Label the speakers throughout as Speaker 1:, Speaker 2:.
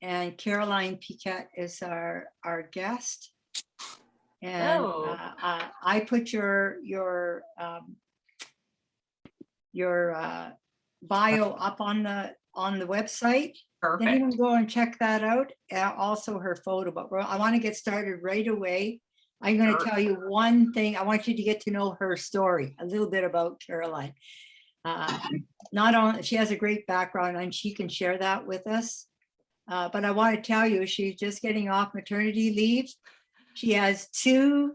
Speaker 1: and Caroline Piquette is our guest. And I put your bio up on the website.
Speaker 2: Perfect.
Speaker 1: Then you can go and check that out. Also her photo, but I want to get started right away. I'm going to tell you one thing. I want you to get to know her story, a little bit about Caroline. Not only she has a great background and she can share that with us, but I want to tell you she's just getting off maternity leave. She has 2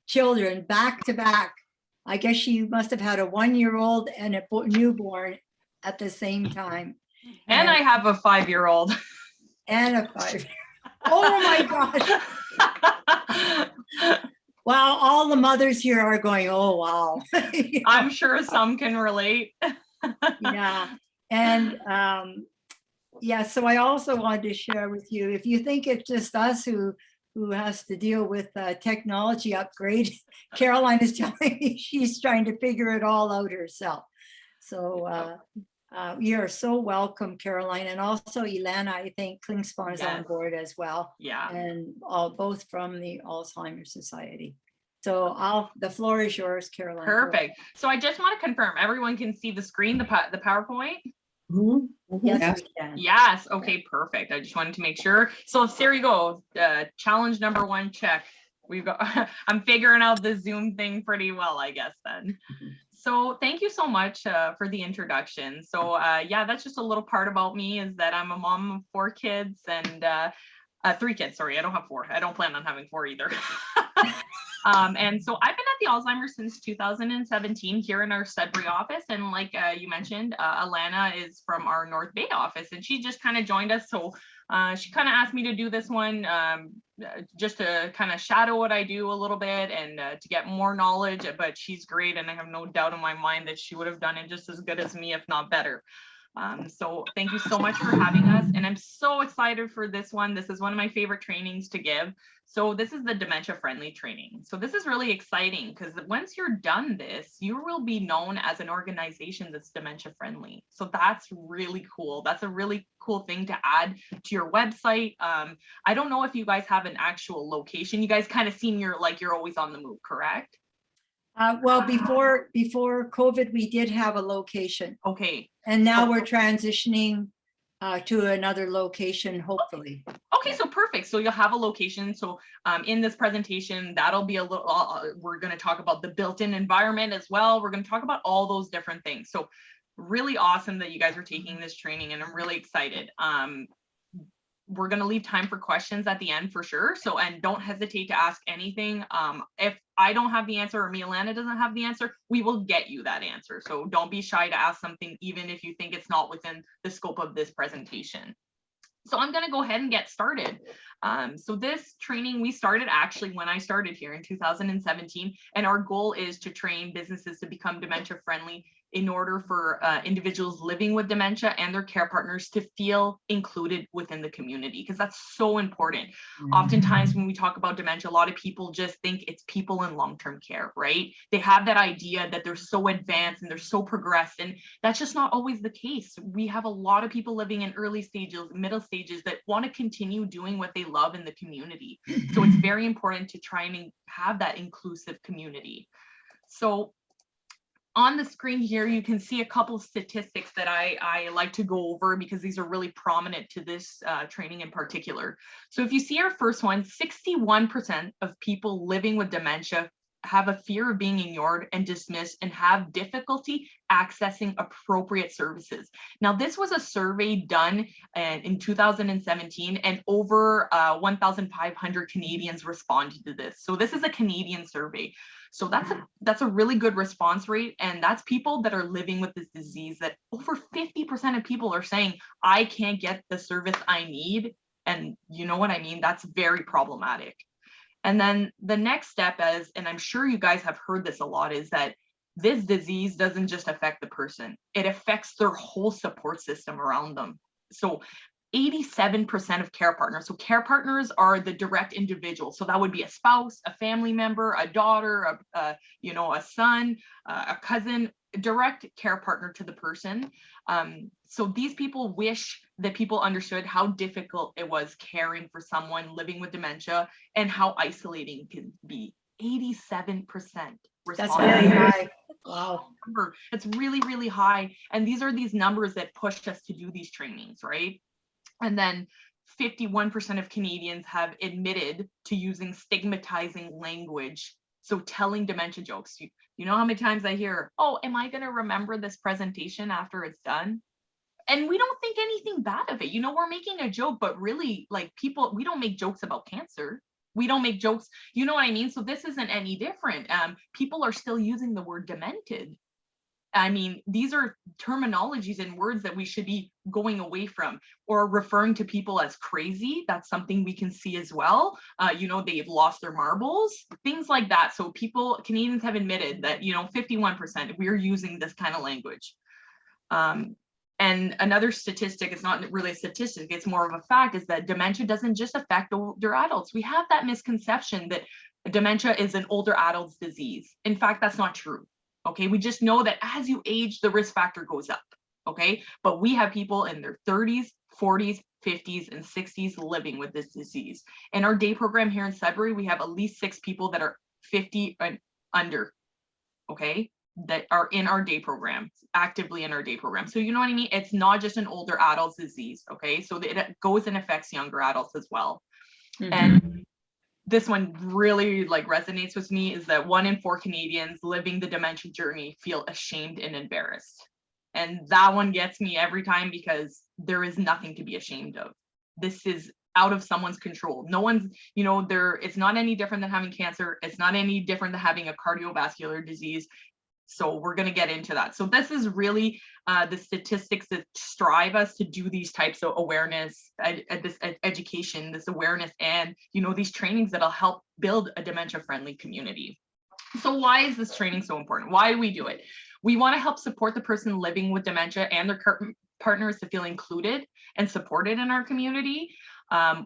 Speaker 1: children back to back. I guess she must have had a 1-year-old and a newborn at the same time.
Speaker 2: And I have a 5-year-old.
Speaker 1: And a 5. Oh my gosh. Wow, all the mothers here are going, oh, wow.
Speaker 2: I'm sure some can relate.
Speaker 1: Yeah. And yeah, so I also wanted to share with you, if you think it's just us who has to deal with technology upgrade, Caroline is telling me she's trying to figure it all out herself. So you are so welcome, Caroline. And also Ilana, I think Klingspan is on board as well.
Speaker 2: Yeah.
Speaker 1: And both from the Alzheimer Society. So the floor is yours, Caroline.
Speaker 2: Perfect. So I just want to confirm, everyone can see the screen, the PowerPoint?
Speaker 1: Mm-hmm. Yes, we can.
Speaker 2: Yes. Okay, perfect. I just wanted to make sure. So there you go. Challenge number 1, check. We've got, I'm figuring out the Zoom thing pretty well, I guess then. So thank you so much for the introduction. So yeah, that's just a little part about me, is that I'm a mom of 4 kids and 3 kids. Sorry, I don't have 4. I don't plan on having 4 either. And so I've been at the Alzheimer since 2017 here in our Sudbury office. And like you mentioned, Alana is from our North Bay office, and she just kind of joined us. So she kind of asked me to do this one just to kind of shadow what I do a little bit and to get more knowledge. But she's great, and I have no doubt in my mind that she would have done it just as good as me, if not better. So thank you so much for having us. And I'm so excited for this one. This is one of my favorite trainings to give. So this is the dementia friendly training. So this is really exciting because once you're done this, you will be known as an organization that's dementia friendly. So that's really cool. That's a really cool thing to add to your website. I don't know if you guys have an actual location. You guys kind of seem you're always on the move, correct?
Speaker 1: Well, before COVID, we did have a location.
Speaker 2: Okay.
Speaker 1: And now we're transitioning to another location, hopefully.
Speaker 2: Okay, so perfect. So you'll have a location. So in this presentation, that'll be a little, we're going to talk about the built-in environment as well. We're going to talk about all those different things. So really awesome that you guys are taking this training, and I'm really excited. We're going to leave time for questions at the end for sure. So, and don't hesitate to ask anything. If I don't have the answer or Alana doesn't have the answer, we will get you that answer. So don't be shy to ask something, even if you think it's not within the scope of this presentation. So I'm going to go ahead and get started. So this training, we started actually when I started here in 2017, and our goal is to train businesses to become dementia friendly in order for individuals living with dementia and their care partners to feel included within the community, because that's so important. Oftentimes when we talk about dementia, a lot of people just think it's people in long-term care, right? They have that idea that they're so advanced and they're so progressed, and that's just not always the case. We have a lot of people living in early stages, middle stages, that want to continue doing what they love in the community. So it's very important to try and have that inclusive community. So on the screen here, you can see a couple of statistics that I like to go over because these are really prominent to this training in particular. So if you see our first one, 61% of people living with dementia have a fear of being ignored and dismissed and have difficulty accessing appropriate services. Now, this was a survey done in 2017, and over 1,500 Canadians responded to this. So this is a Canadian survey. So that's a really good response rate. And that's people that are living with this disease, that over 50% of people are saying, I can't get the service I need. And you know what I mean? That's very problematic. And then the next step is, and I'm sure you guys have heard this a lot, is that this disease doesn't just affect the person, it affects their whole support system around them. So 87% of care partners. So care partners are the direct individuals. So that would be a spouse, a family member, a daughter, a son, a cousin, direct care partner to the person. So these people wish that people understood how difficult it was caring for someone living with dementia and how isolating it can be. 87%.
Speaker 1: That's very high. Wow.
Speaker 2: It's really, really high. And these are these numbers that pushed us to do these trainings, right? And then 51% of Canadians have admitted to using stigmatizing language. So telling dementia jokes. You know how many times I hear, oh, am I going to remember this presentation after it's done? And we don't think anything bad of it. You know, we're making a joke, but really, like, people, we don't make jokes about cancer. We don't make jokes, you know what I mean? So this isn't any different. People are still using the word demented. I mean, these are terminologies and words that we should be going away from, or referring to people as crazy. That's something we can see as well. They've lost their marbles, things like that. So Canadians have admitted that, 51%, we're using this kind of language. And another statistic, it's not really a statistic, it's more of a fact, is that dementia doesn't just affect older adults. We have that misconception that dementia is an older adult's disease. In fact, that's not true. Okay, we just know that as you age, the risk factor goes up. Okay, but we have people in their 30s, 40s, 50s, and 60s living with this disease. In our day program here in Sudbury, we have at least 6 people that are 50 and under. Okay, that are in our day program, actively in our day program. So you know what I mean? It's not just an older adult's disease. Okay, so it goes and affects younger adults as well. Mm-hmm. And this one really resonates with me, is that 1 in 4 Canadians living the dementia journey feel ashamed and embarrassed. And that one gets me every time, because there is nothing to be ashamed of. This is out of someone's control. No one's, it's not any different than having cancer. It's not any different than having a cardiovascular disease. So we're going to get into that. So this is really the statistics that strive us to do these types of awareness, this education, this awareness, and these trainings that'll help build a dementia-friendly community. So why is this training so important? Why do we do it? We want to help support the person living with dementia and their partners to feel included and supported in our community.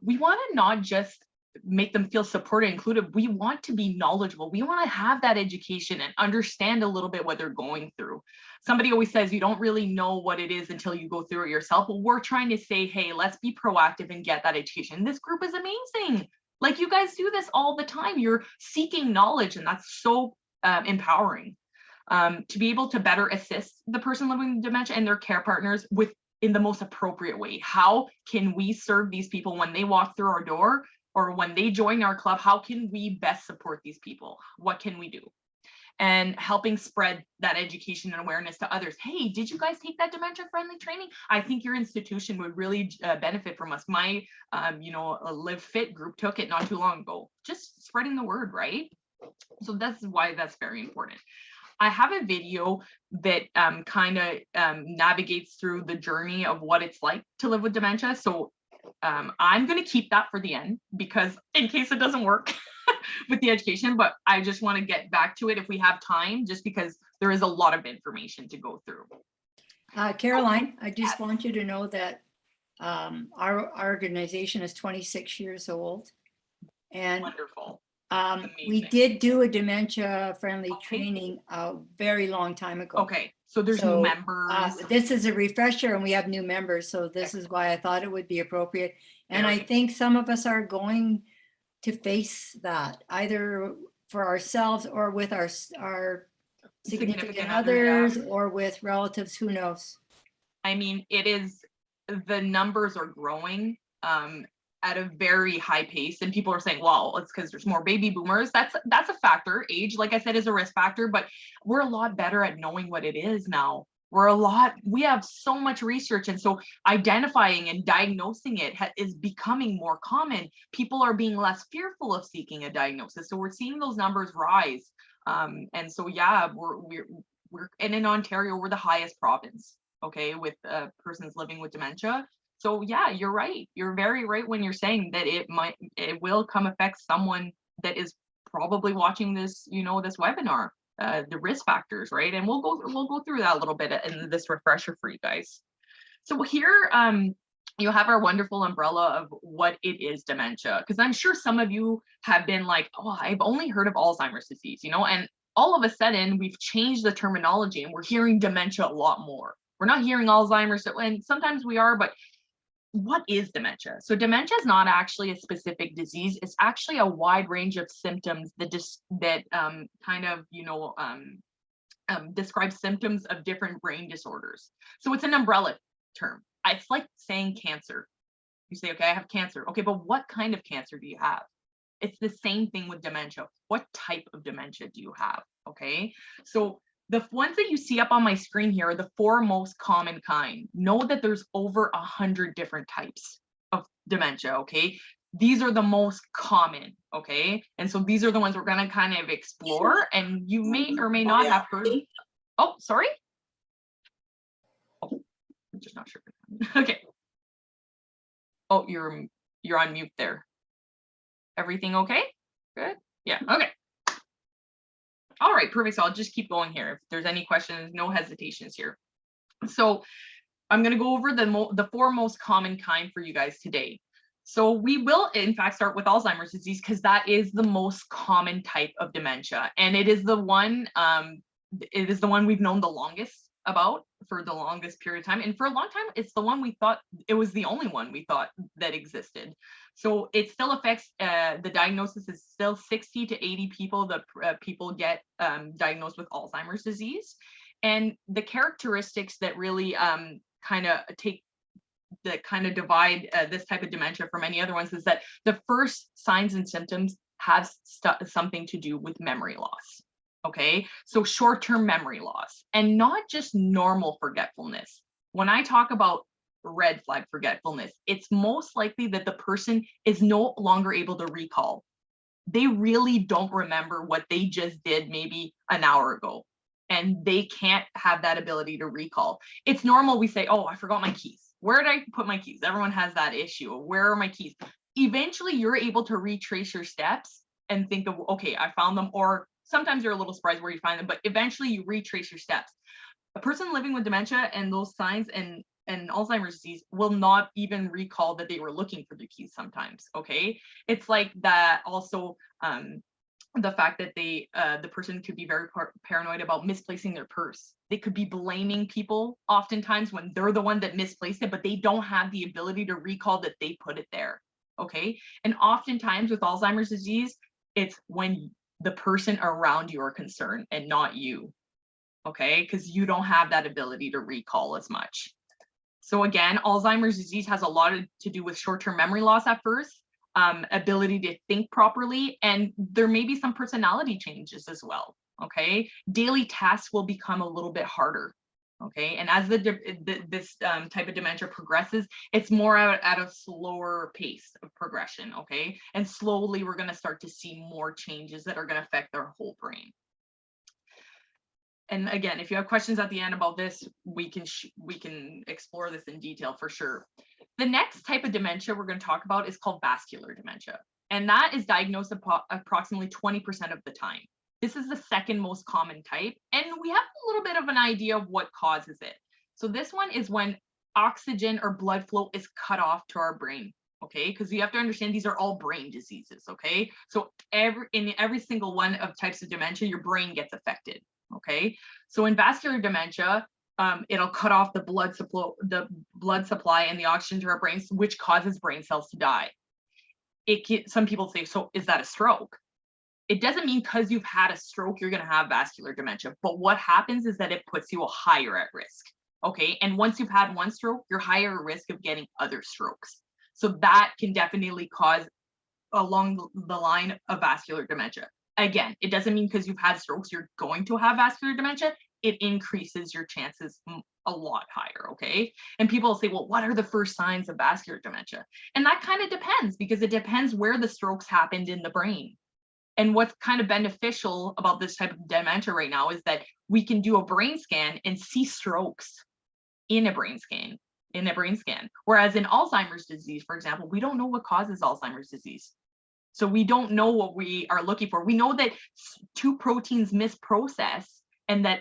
Speaker 2: We want to not just make them feel supported, included. We want to be knowledgeable. We want to have that education and understand a little bit what they're going through. Somebody always says you don't really know what it is until you go through it yourself. Well, we're trying to say, hey, let's be proactive and get that education. This group is amazing. Like, you guys do this all the time. You're seeking knowledge, and that's so empowering. To be able to better assist the person living with dementia and their care partners in the most appropriate way. How can we serve these people when they walk through our door, or when they join our club? How can we best support these people? What can we do? And helping spread that education and awareness to others. Hey, did you guys take that dementia-friendly training? I think your institution would really benefit from us. My, Live Fit group took it not too long ago. Just spreading the word, right? So that's why that's very important. I have a video that navigates through the journey of what it's like to live with dementia. So I'm going to keep that for the end, because in case it doesn't work with the education, but I just want to get back to it if we have time, just because there is a lot of information to go through.
Speaker 1: Caroline, I just want you to know that our organization is 26 years old. And
Speaker 2: wonderful.
Speaker 1: We did do a dementia-friendly training a very long time ago.
Speaker 2: Okay, so there's new members.
Speaker 1: This is a refresher, and we have new members, so this is why I thought it would be appropriate. And I think some of us are going to face that, either for ourselves or with our significant others, or with relatives, who knows? I mean,
Speaker 2: the numbers are growing at a very high pace, and people are saying, well, it's because there's more baby boomers. That's a factor. Age, like I said, is a risk factor, but we're a lot better at knowing what it is now. We have so much research, and so identifying and diagnosing it is becoming more common. People are being less fearful of seeking a diagnosis, so we're seeing those numbers rise. And so we're in Ontario, we're the highest province, okay, with persons living with dementia. So yeah, you're right. You're very right when you're saying that it will come affect someone that is probably watching this, this webinar, the risk factors, right? And we'll go through that a little bit in this refresher for you guys. So here, you have our wonderful umbrella of what it is, dementia. Because I'm sure some of you have been like, oh, I've only heard of Alzheimer's disease, you know, and all of a sudden we've changed the terminology and we're hearing dementia a lot more. We're not hearing Alzheimer's, and sometimes we are, but what is dementia? So dementia is not actually a specific disease. It's actually a wide range of symptoms that describe symptoms of different brain disorders. So it's an umbrella term. It's like saying cancer. You say, okay, I have cancer. Okay, but what kind of cancer do you have? It's the same thing with dementia. What type of dementia do you have? Okay, so the ones that you see up on my screen here are the 4 most common kind. Know that there's over 100 different types of dementia, okay? These are the most common, okay? And so these are the ones we're gonna kind of explore, and you may or may not have heard. Oh, sorry? Oh, I'm just not sure. Okay. Oh, you're on mute there. Everything okay? Good? Yeah, okay. All right, perfect. So I'll just keep going here. If there's any questions, no hesitations here. So I'm going to go over the 4 most common kind for you guys today. So we will, in fact, start with Alzheimer's disease because that is the most common type of dementia, and it is the one we've known the longest about for the longest period of time. And for a long time, it's the one we thought it was the only one we thought that existed. So it still affects, the diagnosis is still 60 to 80 people that people get diagnosed with Alzheimer's disease. And the characteristics that really kind of divide this type of dementia from any other ones is that the first signs and symptoms have something to do with memory loss. Okay, so short-term memory loss, and not just normal forgetfulness. When I talk about red flag forgetfulness, it's most likely that the person is no longer able to recall. They really don't remember what they just did maybe an hour ago, and they can't have that ability to recall. It's normal. We say, oh, I forgot my keys. Where did I put my keys? Everyone has that issue. Where are my keys? Eventually, you're able to retrace your steps and think of, okay, I found them, or sometimes you're a little surprised where you find them, but eventually you retrace your steps. A person living with dementia and those signs and Alzheimer's disease will not even recall that they were looking for the keys sometimes, okay? It's like that also, the fact that the person could be very paranoid about misplacing their purse. They could be blaming people oftentimes when they're the one that misplaced it, but they don't have the ability to recall that they put it there, okay? And oftentimes with Alzheimer's disease, it's when the person around you are concerned and not you, okay? Because you don't have that ability to recall as much. So again, Alzheimer's disease has a lot to do with short-term memory loss at first, ability to think properly, and there may be some personality changes as well, okay? Daily tasks will become a little bit harder, okay? And as this type of dementia progresses, it's more at a slower pace of progression, okay? And slowly we're gonna start to see more changes that are gonna affect their whole brain. And again, if you have questions at the end about this, we can explore this in detail for sure. The next type of dementia we're going to talk about is called vascular dementia, and that is diagnosed approximately 20% of the time. This is the second most common type, and we have a little bit of an idea of what causes it. So this one is when oxygen or blood flow is cut off to our brain, okay? Because you have to understand these are all brain diseases, okay? So in every single one of types of dementia, your brain gets affected. Okay, so in vascular dementia, it'll cut off the blood supply and the oxygen to our brains, which causes brain cells to die. Some people say, so is that a stroke? It doesn't mean because you've had a stroke, you're going to have vascular dementia. But what happens is that it puts you higher at risk. Okay, and once you've had one stroke, you're higher at risk of getting other strokes. So that can definitely cause along the line of vascular dementia. Again, it doesn't mean because you've had strokes, you're going to have vascular dementia. It increases your chances a lot higher, okay? And people will say, well, what are the first signs of vascular dementia? And that kind of depends, because it depends where the strokes happened in the brain. And what's kind of beneficial about this type of dementia right now is that we can do a brain scan and see strokes in a brain scan, Whereas in Alzheimer's disease, for example, we don't know what causes Alzheimer's disease. So we don't know what we are looking for. We know that 2 proteins misprocess and that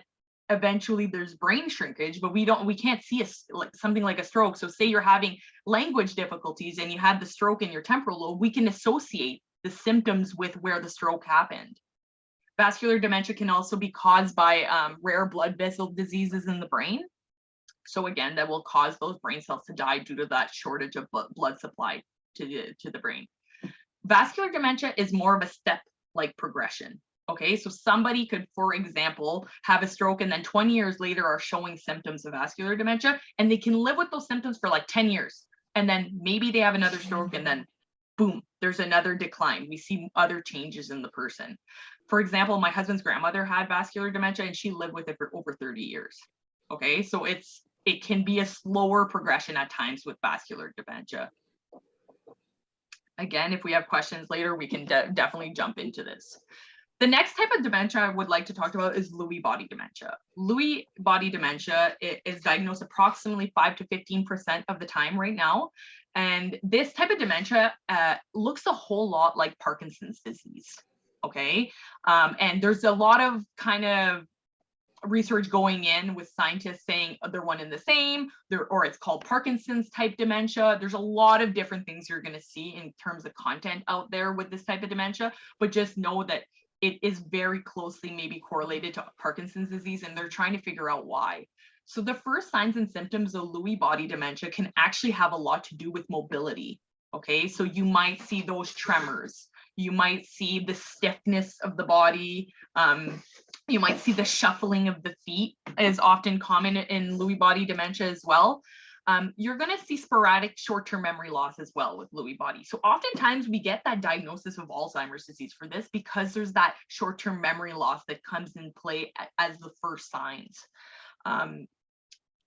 Speaker 2: eventually there's brain shrinkage, but we can't see something like a stroke. So say you're having language difficulties and you had the stroke in your temporal lobe, we can associate the symptoms with where the stroke happened. Vascular dementia can also be caused by rare blood vessel diseases in the brain. So again, that will cause those brain cells to die due to that shortage of blood supply to the brain. Vascular dementia is more of a step-like progression. Okay, so somebody could, for example, have a stroke and then 20 years later are showing symptoms of vascular dementia, and they can live with those symptoms for like 10 years. And then maybe they have another stroke and then boom, there's another decline. We see other changes in the person. For example, my husband's grandmother had vascular dementia and she lived with it for over 30 years. Okay, so it can be a slower progression at times with vascular dementia. Again, if we have questions later, we can definitely jump into this. The next type of dementia I would like to talk about is Lewy body dementia. Lewy body dementia is diagnosed approximately 5 to 15% of the time right now. And this type of dementia looks a whole lot like Parkinson's disease, okay? And there's a lot of kind of research going in with scientists saying they're one and the same, or it's called Parkinson's type dementia. There's a lot of different things you're going to see in terms of content out there with this type of dementia, but just know that it is very closely maybe correlated to Parkinson's disease, and they're trying to figure out why. So the first signs and symptoms of Lewy body dementia can actually have a lot to do with mobility. Okay, so you might see those tremors. You might see the stiffness of the body. You might see the shuffling of the feet is often common in Lewy body dementia as well. You're going to see sporadic short-term memory loss as well with Lewy body. So oftentimes we get that diagnosis of Alzheimer's disease for this because there's that short-term memory loss that comes in play as the first signs.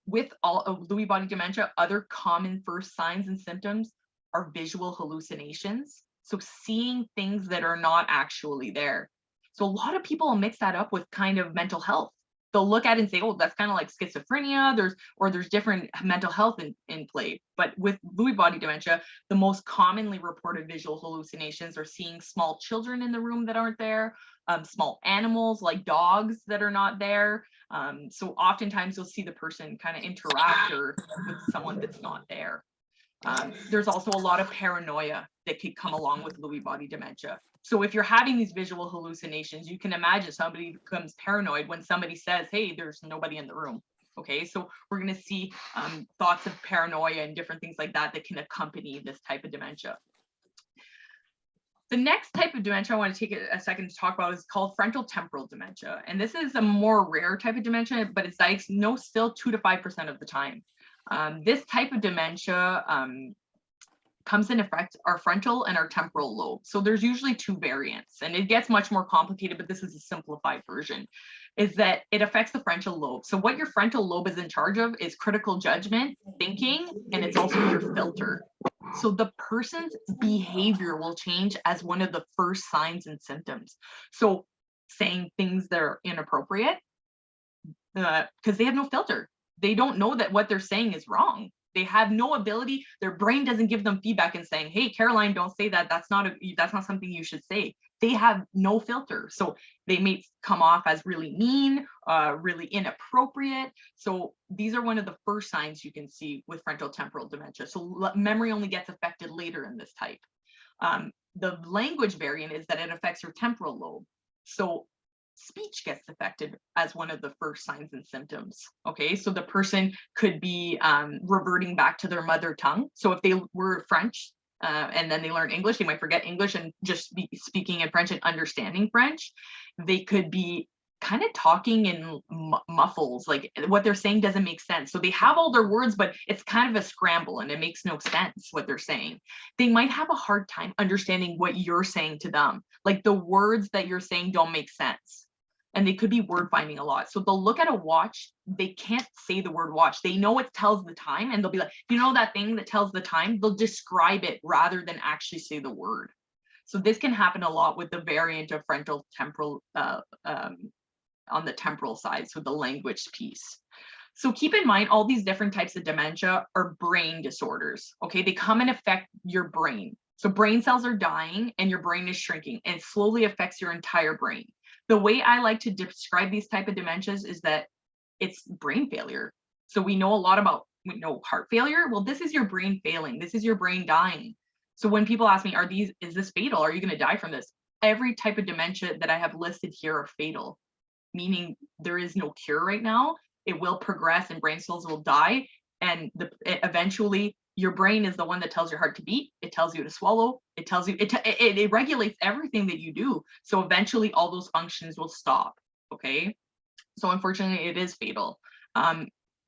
Speaker 2: With all of Lewy body dementia, other common first signs and symptoms are visual hallucinations. So seeing things that are not actually there. So a lot of people mix that up with kind of mental health. They'll look at it and say, oh, that's kind of like schizophrenia, there's different mental health in play. But with Lewy body dementia, the most commonly reported visual hallucinations are seeing small children in the room that aren't there, small animals like dogs that are not there. So oftentimes you'll see the person kind of interact with someone that's not there. There's also a lot of paranoia that could come along with Lewy body dementia. So if you're having these visual hallucinations, you can imagine somebody becomes paranoid when somebody says, hey, there's nobody in the room. Okay, so we're going to see thoughts of paranoia and different things like that that can accompany this type of dementia. The next type of dementia I want to take a second to talk about is called frontal temporal dementia. And this is a more rare type of dementia, but it's diagnosed still 2 to 5% of the time. This type of dementia comes in effect our frontal and our temporal lobe. So there's usually 2 variants, and it gets much more complicated, but this is a simplified version, is that it affects the frontal lobe. So what your frontal lobe is in charge of is critical judgment, thinking, and it's also your filter. So the person's behavior will change as one of the first signs and symptoms. So saying things that are inappropriate, because they have no filter. They don't know that what they're saying is wrong. They have no ability. Their brain doesn't give them feedback and saying, hey, Caroline, don't say that. That's not something you should say. They have no filter. So they may come off as really mean, really inappropriate. So these are one of the first signs you can see with frontal temporal dementia. So memory only gets affected later in this type. The language variant is that it affects your temporal lobe. So speech gets affected as one of the first signs and symptoms. Okay, so the person could be reverting back to their mother tongue. So if they were French and then they learn English, they might forget English and just be speaking in French and understanding French. They could be kind of talking in muffles, like what they're saying doesn't make sense. So they have all their words, but it's kind of a scramble and it makes no sense what they're saying. They might have a hard time understanding what you're saying to them. Like the words that you're saying don't make sense. And they could be word finding a lot. So they'll look at a watch, they can't say the word watch. They know it tells the time and they'll be like, you know that thing that tells the time? They'll describe it rather than actually say the word. So this can happen a lot with the variant of frontal temporal on the temporal side, so the language piece. So keep in mind, all these different types of dementia are brain disorders, okay? They come and affect your brain. So brain cells are dying and your brain is shrinking and it slowly affects your entire brain. The way I like to describe these type of dementias is that it's brain failure. So we know a lot about, we know heart failure. Well, this is your brain failing. This is your brain dying. So when people ask me, is this fatal? Are you going to die from this? Every type of dementia that I have listed here are fatal, meaning there is no cure right now. It will progress and brain cells will die. And eventually your brain is the one that tells your heart to beat. It tells you to swallow. It tells you, it regulates everything that you do. So eventually all those functions will stop. Okay. So unfortunately it is fatal.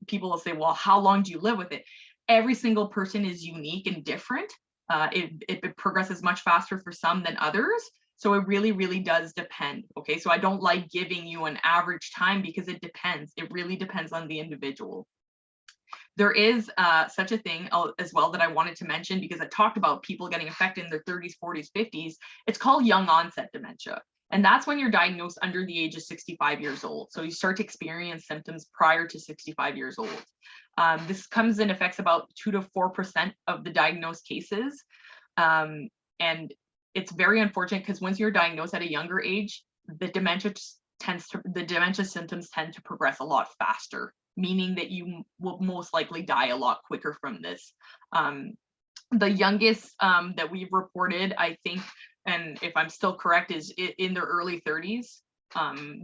Speaker 2: People will say, well, how long do you live with it? Every single person is unique and different. It progresses much faster for some than others. So it really, really does depend. Okay, so I don't like giving you an average time because it depends. It really depends on the individual. There is such a thing as well that I wanted to mention, because I talked about people getting affected in their 30s, 40s, 50s. It's called young onset dementia. And that's when you're diagnosed under the age of 65 years old. So you start to experience symptoms prior to 65 years old. This comes and affects about 2 to 4% of the diagnosed cases. And it's very unfortunate because once you're diagnosed at a younger age, the dementia symptoms tend to progress a lot faster, meaning that you will most likely die a lot quicker from this. The youngest that we've reported, I think, and if I'm still correct, is in their early 30s.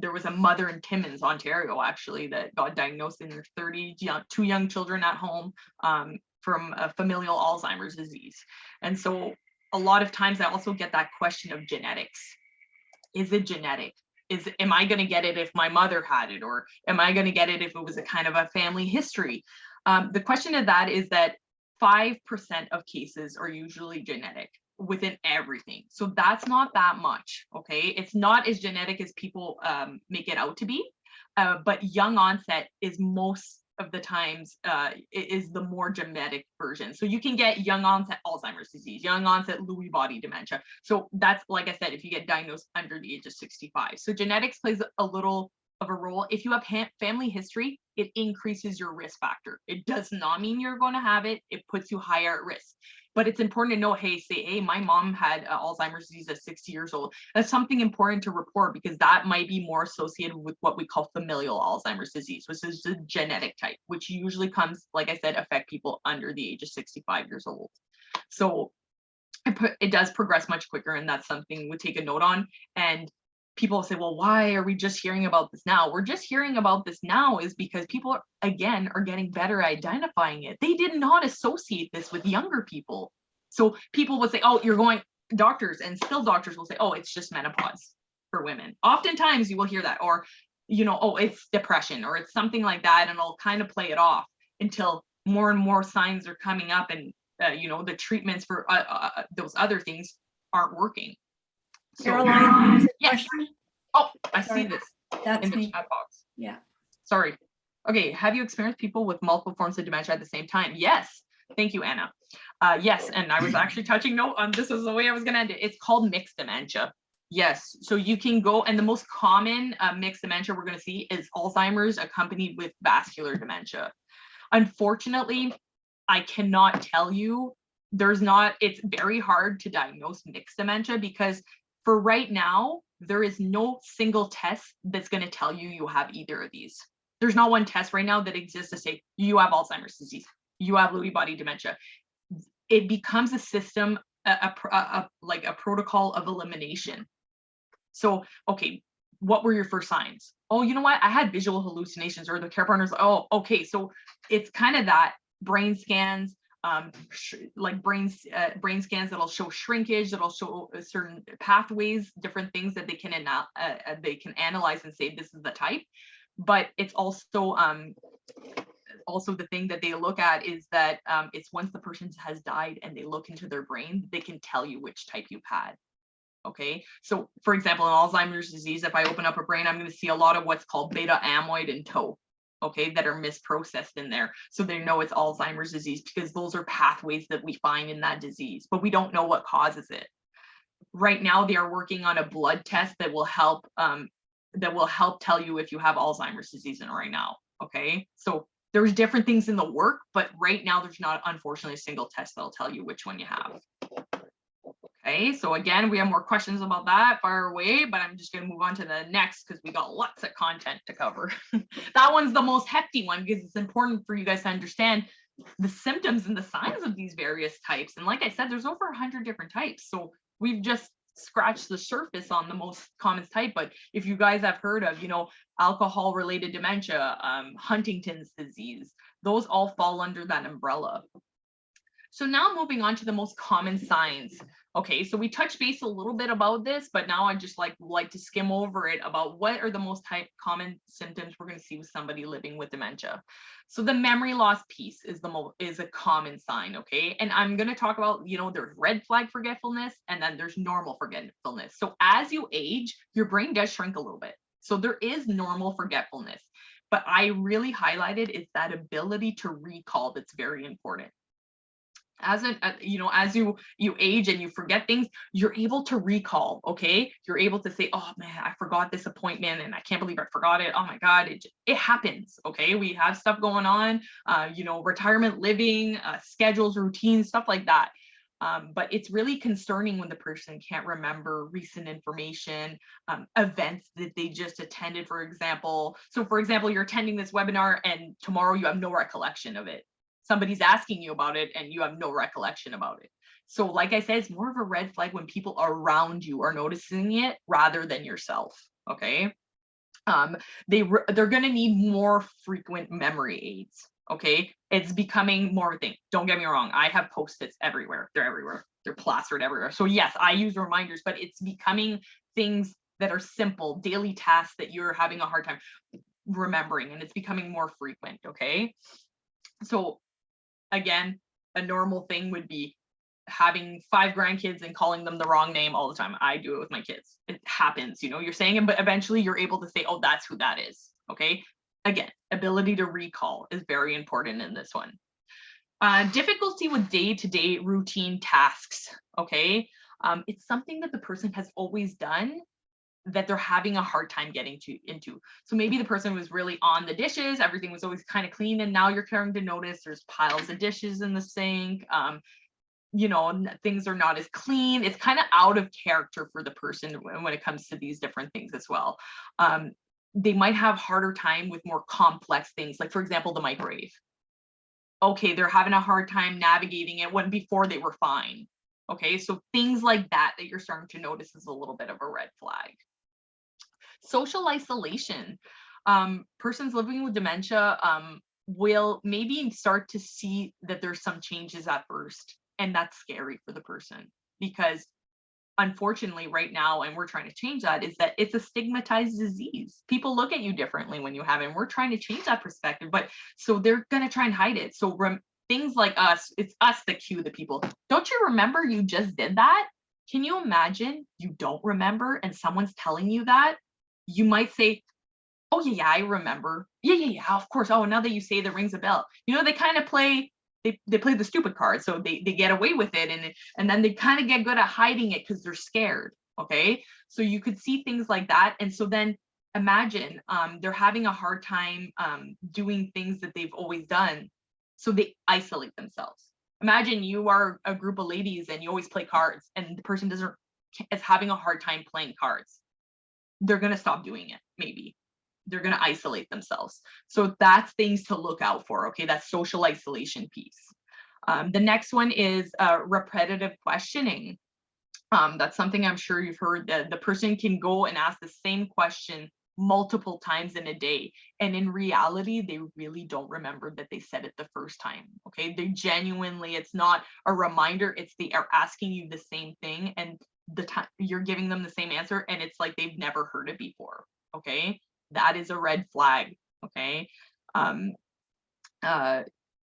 Speaker 2: There was a mother in Timmins, Ontario, actually, that got diagnosed in their 30s, two young children at home from a familial Alzheimer's disease. And so a lot of times I also get that question of genetics. Is it genetic? Am I going to get it if my mother had it? Or am I going to get it if it was a kind of a family history? The question of that is that 5% of cases are usually genetic within everything. So that's not that much, okay? It's not as genetic as people make it out to be, but young onset is most of the times is the more genetic version. So you can get young onset Alzheimer's disease, young onset Lewy body dementia. So that's, like I said, if you get diagnosed under the age of 65. So genetics plays a little of a role. If you have family history, it increases your risk factor. It does not mean you're going to have it. It puts you higher at risk. But it's important to know, hey, my mom had Alzheimer's disease at 60 years old. That's something important to report, because that might be more associated with what we call familial Alzheimer's disease, which is the genetic type, which usually comes, like I said, affect people under the age of 65 years old. So it does progress much quicker, and that's something we take a note on. And people say, well, why are we just hearing about this now? We're just hearing about this now is because people, again, are getting better at identifying it. They did not associate this with younger people. So people would say, oh, you're going, doctors, and still doctors will say, oh, it's just menopause for women. Oftentimes you will hear that, or, oh, it's depression, or it's something like that. And I'll kind of play it off until more and more signs are coming up, and, the treatments for those other things aren't working. So,
Speaker 1: Caroline, there's a
Speaker 2: yes.
Speaker 1: question.
Speaker 2: Oh, I
Speaker 1: Sorry.
Speaker 2: see this
Speaker 1: That's
Speaker 2: in the
Speaker 1: me.
Speaker 2: chat box.
Speaker 1: Yeah.
Speaker 2: Sorry. Okay, have you experienced people with multiple forms of dementia at the same time? Yes. Thank you, Anna. Yes, and I was actually touching note on this is the way I was going to end it. It's called mixed dementia. Yes, so you can go, and the most common mixed dementia we're going to see is Alzheimer's accompanied with vascular dementia. Unfortunately, I cannot tell you. It's very hard to diagnose mixed dementia, because for right now, there is no single test that's going to tell you have either of these. There's not one test right now that exists to say you have Alzheimer's disease, you have Lewy body dementia. It becomes a system, like a protocol of elimination. So, okay, what were your first signs? Oh, you know what? I had visual hallucinations, or the care partner's, oh, okay. So it's kind of that brain scans, like brain scans that'll show shrinkage, that'll show certain pathways, different things that they can analyze and say this is the type. But it's also the thing that they look at is that it's once the person has died and they look into their brain, they can tell you which type you've had. Okay, so for example, in Alzheimer's disease, if I open up a brain, I'm going to see a lot of what's called beta amyloid and tau, okay, that are misprocessed in there. So they know it's Alzheimer's disease, because those are pathways that we find in that disease, but we don't know what causes it. Right now, they are working on a blood test that will help tell you if you have Alzheimer's disease right now. Okay, so there's different things in the work, but right now there's not, unfortunately, a single test that'll tell you which one you have. Okay, so again, we have more questions about that, fire away, but I'm just going to move on to the next because we got lots of content to cover. That one's the most hefty one because it's important for you guys to understand the symptoms and the signs of these various types. And like I said, there's over 100 different types. So we've just scratched the surface on the most common type. But if you guys have heard of, alcohol related dementia, Huntington's disease, those all fall under that umbrella. So now moving on to the most common signs. Okay, so we touched base a little bit about this, but now I just like to skim over it about what are the most common symptoms we're going to see with somebody living with dementia. So the memory loss piece is a common sign, okay? And I'm going to talk about, there's red flag forgetfulness and then there's normal forgetfulness. So as you age, your brain does shrink a little bit. So there is normal forgetfulness, but I really highlighted is that ability to recall that's very important. As you age and you forget things, you're able to recall. Okay, you're able to say, oh man, I forgot this appointment and I can't believe I forgot it. Oh my god, it happens. Okay, we have stuff going on, retirement living, schedules, routines, stuff like that. But it's really concerning when the person can't remember recent information, events that they just attended, for example. So for example, you're attending this webinar and tomorrow you have no recollection of it. Somebody's asking you about it and you have no recollection about it. So like I said, it's more of a red flag when people around you are noticing it rather than yourself, okay? They're gonna need more frequent memory aids, okay? It's becoming more of a thing. Don't get me wrong, I have Post-its everywhere. They're everywhere. They're plastered everywhere. So yes, I use reminders, but it's becoming things that are simple, daily tasks that you're having a hard time remembering, and it's becoming more frequent, okay? So again, a normal thing would be having 5 grandkids and calling them the wrong name all the time. I do it with my kids. It happens, you're saying it, but eventually you're able to say, oh, that's who that is. Okay. Again, ability to recall is very important in this one. Difficulty with day-to-day routine tasks. Okay. It's something that the person has always done that they're having a hard time getting into. So maybe the person was really on the dishes, everything was always kind of clean, and now you're starting to notice there's piles of dishes in the sink. Things are not as clean. It's kind of out of character for the person when it comes to these different things as well. They might have harder time with more complex things, like for example, the microwave. Okay, they're having a hard time navigating it when before they were fine. Okay, so things like that you're starting to notice is a little bit of a red flag. Social isolation. Persons living with dementia will maybe start to see that there's some changes at first, and that's scary for the person because unfortunately right now, and we're trying to change that, is that it's a stigmatized disease. People look at you differently when you have it, and we're trying to change that perspective, but so they're going to try and hide it. So things like us, it's us that cue the people. Don't you remember you just did that? Can you imagine you don't remember and someone's telling you that? You might say, oh yeah, I remember. Yeah, of course. Oh, now that you say that rings a bell. They kind of play, they play the stupid card. So they get away with it. And then they kind of get good at hiding it because they're scared. Okay. So you could see things like that. And so then imagine they're having a hard time doing things that they've always done. So they isolate themselves. Imagine you are a group of ladies and you always play cards and the person is having a hard time playing cards. They're going to stop doing it. Maybe they're going to isolate themselves. So that's things to look out for. Okay. That's social isolation piece. The next one is repetitive questioning. That's something I'm sure you've heard, that the person can go and ask the same question multiple times in a day. And in reality, they really don't remember that they said it the first time. Okay. They genuinely, it's not a reminder. It's they are asking you the same thing. And the time you're giving them the same answer and it's like they've never heard it before. Okay, that is a red flag. Okay,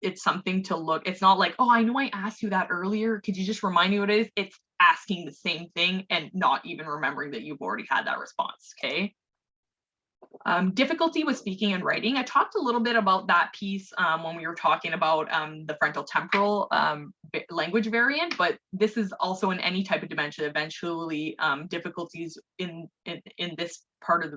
Speaker 2: it's something to look. It's not like, oh, I know I asked you that earlier, could you just remind me what it is? It's asking the same thing and not even remembering that you've already had that response. Okay. Difficulty with speaking and writing. I talked a little bit about that piece when we were talking about the frontal temporal language variant, but this is also in any type of dementia. Eventually, difficulties in this part of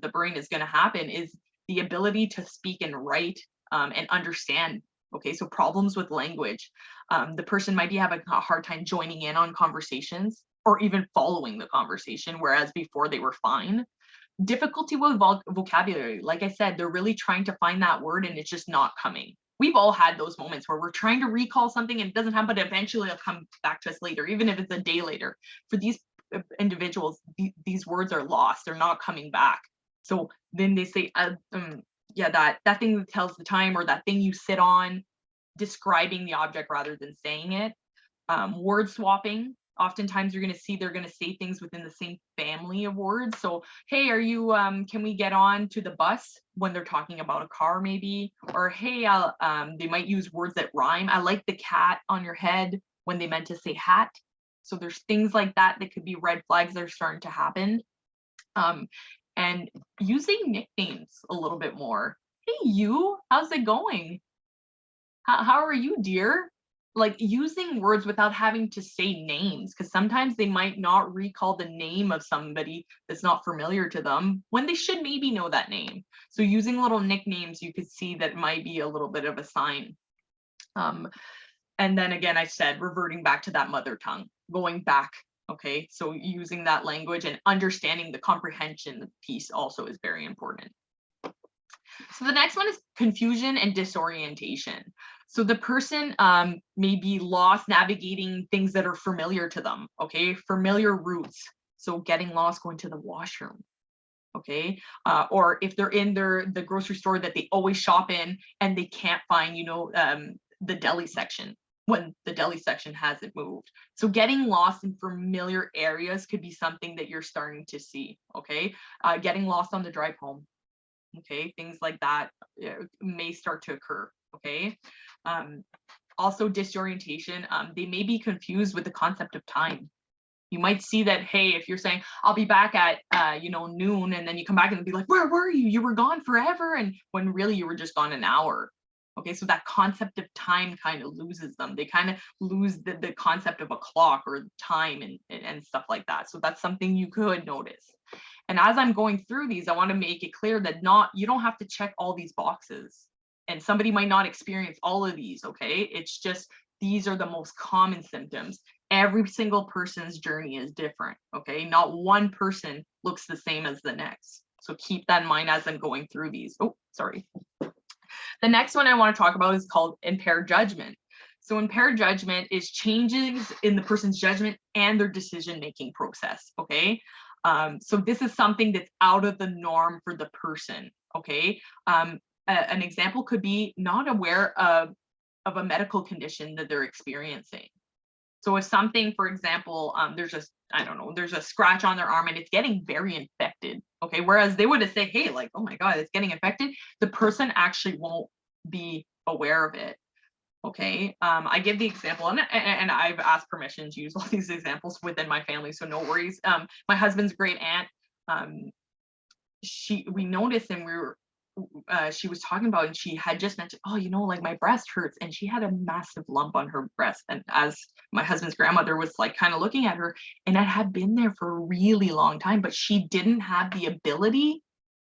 Speaker 2: the brain is going to happen, is the ability to speak and write and understand. Okay, so problems with language. The person might be having a hard time joining in on conversations. or even following the conversation, whereas before they were fine. Difficulty with vocabulary. Like I said, they're really trying to find that word and it's just not coming. We've all had those moments where we're trying to recall something and it doesn't happen, but eventually it'll come back to us later, even if it's a day later. For these individuals, these words are lost. They're not coming back. So then they say, yeah, that thing that tells the time, or that thing you sit on, describing the object rather than saying it. Word swapping. Oftentimes you're going to see they're going to say things within the same family of words. So, hey, are you, can we get on to the bus, when they're talking about a car maybe? Or, hey, they might use words that rhyme. I like the cat on your head, when they meant to say hat. So there's things like that that could be red flags that are starting to happen. And using nicknames a little bit more. Hey, you, how's it going? How are you, dear? Like, using words without having to say names, because sometimes they might not recall the name of somebody that's not familiar to them when they should maybe know that name. So using little nicknames, you could see that might be a little bit of a sign. And then again, I said, reverting back to that mother tongue, going back. Okay, so using that language and understanding the comprehension piece also is very important. So the next one is confusion and disorientation. So the person may be lost navigating things that are familiar to them, okay? Familiar routes. So getting lost going to the washroom, okay? Or if they're in the grocery store that they always shop in and they can't find, the deli section, when the deli section hasn't moved. So getting lost in familiar areas could be something that you're starting to see, okay? Getting lost on the drive home. Okay, things like that may start to occur. Okay, also disorientation. They may be confused with the concept of time. You might see that, hey, if you're saying I'll be back at noon, and then you come back and be like, where were you? You were gone forever, and when really you were just gone an hour. Okay, so that concept of time kind of loses them. They kind of lose the concept of a clock or time and stuff like that. So that's something you could notice. And as I'm going through these, I want to make it clear that you don't have to check all these boxes. And somebody might not experience all of these, okay? It's just, these are the most common symptoms. Every single person's journey is different, okay? Not one person looks the same as the next. So keep that in mind as I'm going through these. Oh, sorry. The next one I want to talk about is called impaired judgment. So impaired judgment is changes in the person's judgment and their decision-making process, okay? So this is something that's out of the norm for the person, okay? An example could be not aware of a medical condition that they're experiencing. So if something, for example, there's a scratch on their arm and it's getting very infected, okay? Whereas they would have said, hey, like, oh my God, it's getting infected. The person actually won't be aware of it. Okay, I give the example, and I've asked permission to use all these examples within my family, so no worries. My husband's great aunt, we noticed, and she was talking about, and she had just mentioned, oh, like my breast hurts, and she had a massive lump on her breast. And as my husband's grandmother was like kind of looking at her, and it had been there for a really long time, but she didn't have the ability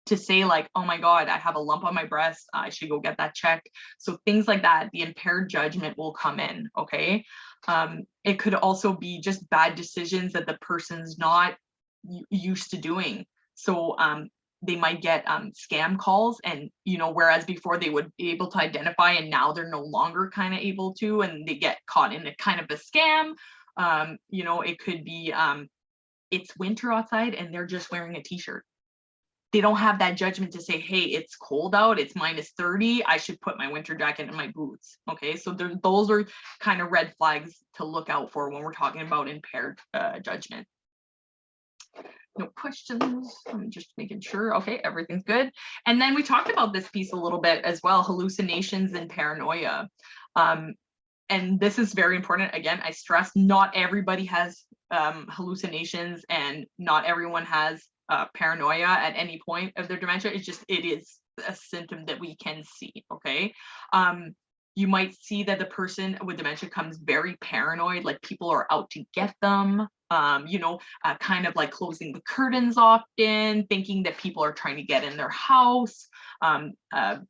Speaker 2: to say like, oh my God, I have a lump on my breast, I should go get that checked. So things like that, the impaired judgment will come in, okay? It could also be just bad decisions that the person's not used to doing. So they might get scam calls, and whereas before they would be able to identify, and now they're no longer kind of able to, and they get caught in a kind of a scam. It could be it's winter outside and they're just wearing a t-shirt. They don't have that judgment to say, hey, it's cold out, it's -30, I should put my winter jacket and my boots. Okay, so those are kind of red flags to look out for when we're talking about impaired judgment. No questions, I'm just making sure. Okay, everything's good. And then we talked about this piece a little bit as well, hallucinations and paranoia. And this is very important. Again, I stress not everybody has hallucinations, and not everyone has paranoia at any point of their dementia. It is a symptom that we can see, okay? You might see that the person with dementia comes very paranoid, like people are out to get them, kind of like closing the curtains often, thinking that people are trying to get in their house,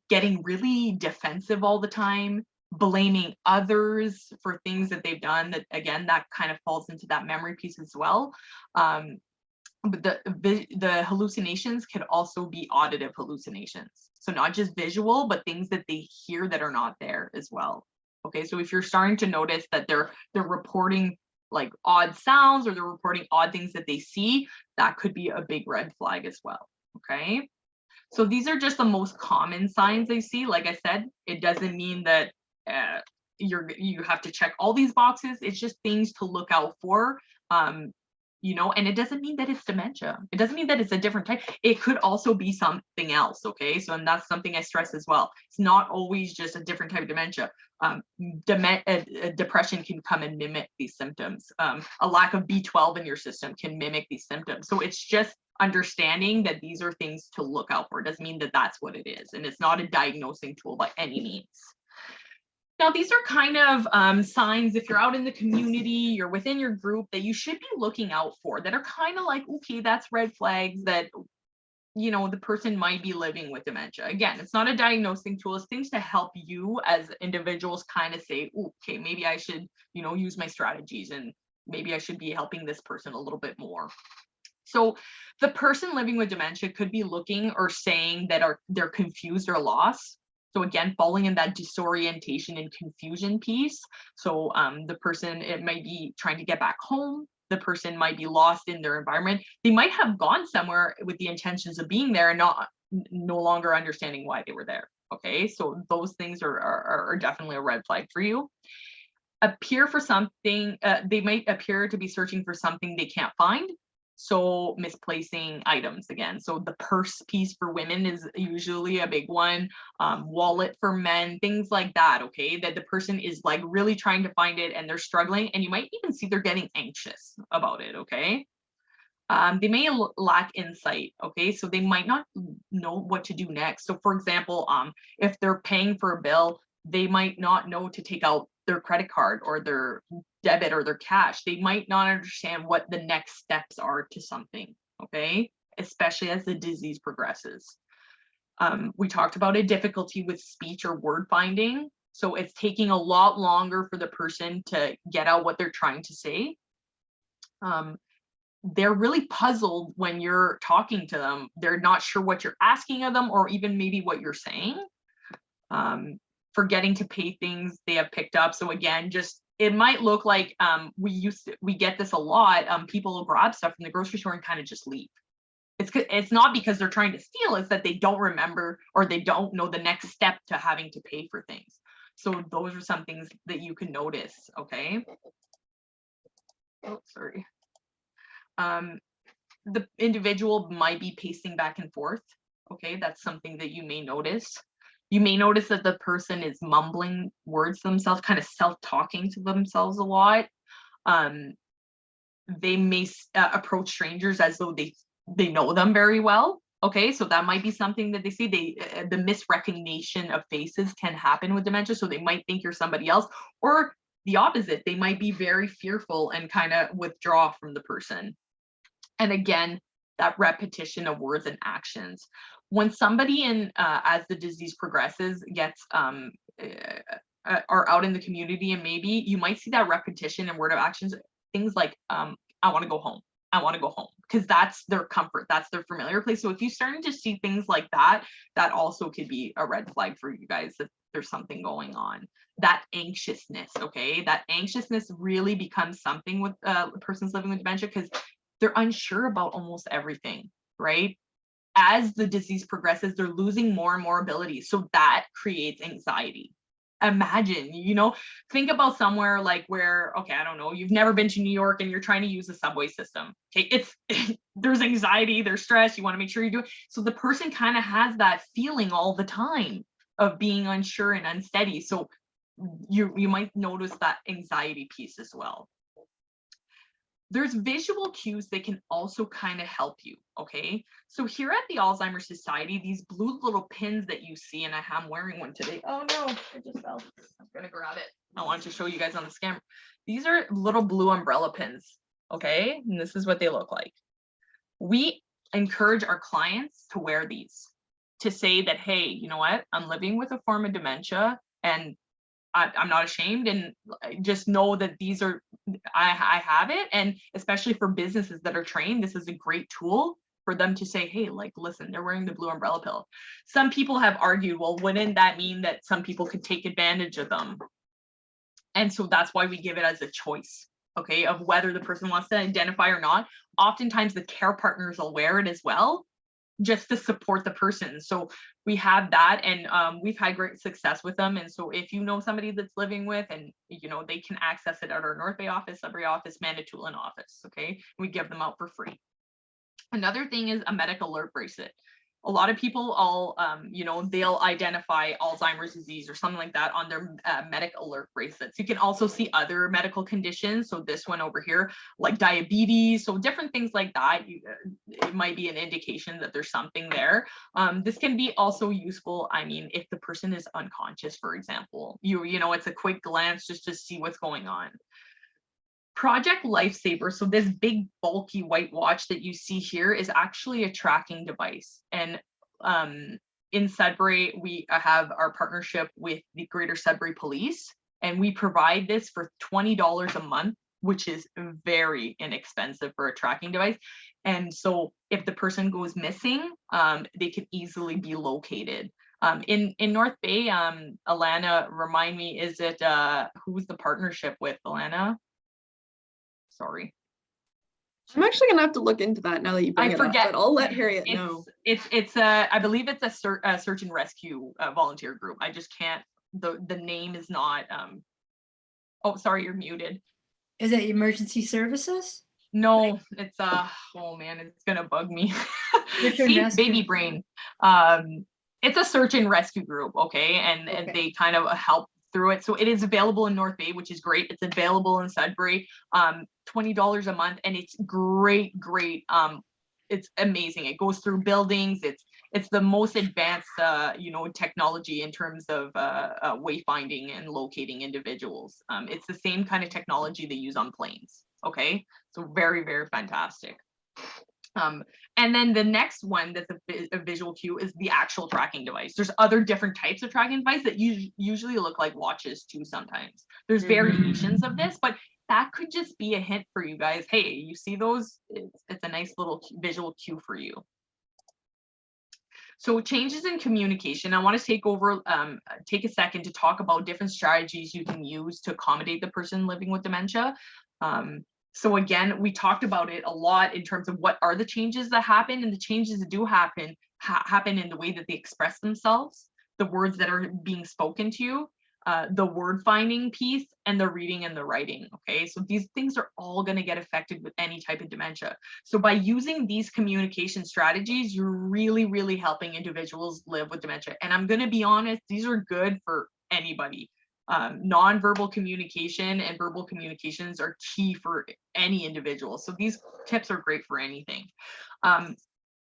Speaker 2: getting really defensive all the time. blaming others for things that they've done, that again, that kind of falls into that memory piece as well. But the hallucinations could also be auditive hallucinations. So not just visual, but things that they hear that are not there as well. Okay, so if you're starting to notice that they're reporting like odd sounds, or they're reporting odd things that they see, that could be a big red flag as well. Okay, so these are just the most common signs they see. Like I said, it doesn't mean that you have to check all these boxes. It's just things to look out for. You know, and it doesn't mean that it's dementia. It doesn't mean that it's a different type. It could also be something else. Okay, so, and that's something I stress as well. It's not always just a different type of dementia. Depression can come and mimic these symptoms. A lack of B12 in your system can mimic these symptoms. So it's just understanding that these are things to look out for. It doesn't mean that that's what it is, and it's not a diagnosing tool by any means. Now, these are kind of signs, if you're out in the community, you're within your group, that you should be looking out for, that are kind of like, okay, that's red flags that, you know, the person might be living with dementia. Again, it's not a diagnosing tool. It's things to help you as individuals kind of say, okay, maybe I should, you know, use my strategies, and maybe I should be helping this person a little bit more. So the person living with dementia could be looking or saying that they're confused or lost. So again, falling in that disorientation and confusion piece. So the person, it might be trying to get back home. The person might be lost in their environment. They might have gone somewhere with the intentions of being there and no longer understanding why they were there. Okay, so those things are definitely a red flag for you. Appear for something, they might appear to be searching for something they can't find. So misplacing items again. So the purse piece for women is usually a big one. Wallet for men, things like that. Okay, that the person is like really trying to find it and they're struggling, and you might even see they're getting anxious about it. Okay, they may lack insight. Okay, so they might not know what to do next. So for example, if they're paying for a bill, they might not know to take out their credit card or their debit or their cash. They might not understand what the next steps are to something. Okay, especially as the disease progresses. We talked about a difficulty with speech or word finding. So it's taking a lot longer for the person to get out what they're trying to say. They're really puzzled when you're talking to them. They're not sure what you're asking of them, or even maybe what you're saying. Forgetting to pay things they have picked up. So again, just it might look like we get this a lot. People will grab stuff from the grocery store and kind of just leave. It's not because they're trying to steal, it's that they don't remember or they don't know the next step to having to pay for things. So those are some things that you can notice. Okay. Oh, sorry. The individual might be pacing back and forth. Okay, that's something that you may notice. You may notice that the person is mumbling words to themselves, kind of self-talking to themselves a lot. They may approach strangers as though they know them very well. Okay, so that might be something that they see. The misrecognition of faces can happen with dementia, so they might think you're somebody else, or the opposite. They might be very fearful and kind of withdraw from the person. And again, that repetition of words and actions. When somebody as the disease progresses gets are out in the community, and maybe you might see that repetition and word of actions, things like I want to go home, I want to go home, because that's their comfort, that's their familiar place. So if you're starting to see things like that, that also could be a red flag for you guys, that there's something going on. That anxiousness, okay, that anxiousness really becomes something with persons living with dementia, because they're unsure about almost everything, right? As the disease progresses, they're losing more and more abilities. So that creates anxiety. Imagine, think about somewhere like where, okay, I don't know, you've never been to New York and you're trying to use the subway system. Okay, there's anxiety, there's stress, you want to make sure you do it. So the person kind of has that feeling all the time of being unsure and unsteady. So you might notice that anxiety piece as well. There's visual cues that can also kind of help you, okay? So here at the Alzheimer Society, these blue little pins that you see, and I'm wearing one today. Oh no, it just fell. I'm gonna grab it. I wanted to show you guys on the scam. These are little blue umbrella pins, okay? And this is what they look like. We encourage our clients to wear these to say that, hey, you know what? I'm living with a form of dementia, and I'm not ashamed, and just know that these are, I have it. And especially for businesses that are trained, this is a great tool for them to say, hey, like, listen, they're wearing the blue umbrella pill. Some people have argued, well, wouldn't that mean that some people could take advantage of them? And so that's why we give it as a choice, okay, of whether the person wants to identify or not. Oftentimes the care partners will wear it as well, just to support the person. So we have that, and we've had great success with them. And so if you know somebody that's living with, and you know, they can access it at our North Bay office, Sudbury office, Manitoulin office, okay? We give them out for free. Another thing is a medical alert bracelet. A lot of people all, you know, they'll identify Alzheimer's disease or something like that on their medical alert bracelets. You can also see other medical conditions. So this one over here, like diabetes, so different things like that. It might be an indication that there's something there. This can be also useful. I mean, if the person is unconscious, for example, you know, it's a quick glance just to see what's going on. Project Lifesaver, so this big bulky white watch that you see here is actually a tracking device. And in Sudbury, we have our partnership with the Greater Sudbury Police, and we provide this for $20 a month, which is very inexpensive for a tracking device. And so if the person goes missing, they can easily be located. In North Bay, Alana, remind me, is it, who's the partnership with, Alana? Sorry.
Speaker 3: I'm actually gonna have to look into that now that you bring it up, but I'll let Harriet know.
Speaker 2: It's I believe it's a search and rescue volunteer group. I just can't, the name is not, oh, sorry, you're muted.
Speaker 1: Is it emergency services?
Speaker 2: No, it's oh man, it's gonna bug me.
Speaker 1: Search and
Speaker 2: See,
Speaker 1: rescue.
Speaker 2: baby brain. It's a search and rescue group, okay? And they kind of help through it. So it is available in North Bay, which is great. It's available in Sudbury, $20 a month, and it's great. It's amazing. It goes through buildings. It's the most advanced, you know, technology in terms of wayfinding and locating individuals. It's the same kind of technology they use on planes. Okay, so very, very fantastic. And then the next one that's a visual cue is the actual tracking device. There's other different types of tracking device that usually look like watches too sometimes. There's variations of this, but that could just be a hint for you guys. Hey, you see those? It's a nice little visual cue for you. So changes in communication. I want to take a second to talk about different strategies you can use to accommodate the person living with dementia. So again, we talked about it a lot in terms of what are the changes that happen, and the changes that do happen in the way that they express themselves, the words that are being spoken to you, the word finding piece, and the reading and the writing. Okay, so these things are all going to get affected with any type of dementia. So by using these communication strategies, you're really, really helping individuals live with dementia. And I'm going to be honest, these are good for anybody. Non-verbal communication and verbal communications are key for any individual. So these tips are great for anything.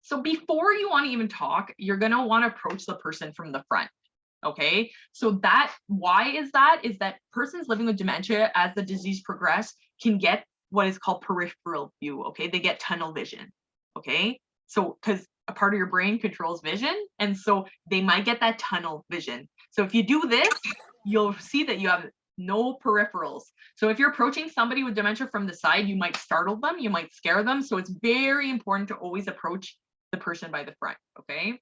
Speaker 2: So before you want to even talk, you're going to want to approach the person from the front. Okay, so why is that persons living with dementia, as the disease progresses, can get what is called peripheral view. Okay, they get tunnel vision. Okay, so because a part of your brain controls vision, and so they might get that tunnel vision. So if you do this, you'll see that you have no peripherals. So if you're approaching somebody with dementia from the side, you might startle them, you might scare them. So it's very important to always approach the person by the front, okay?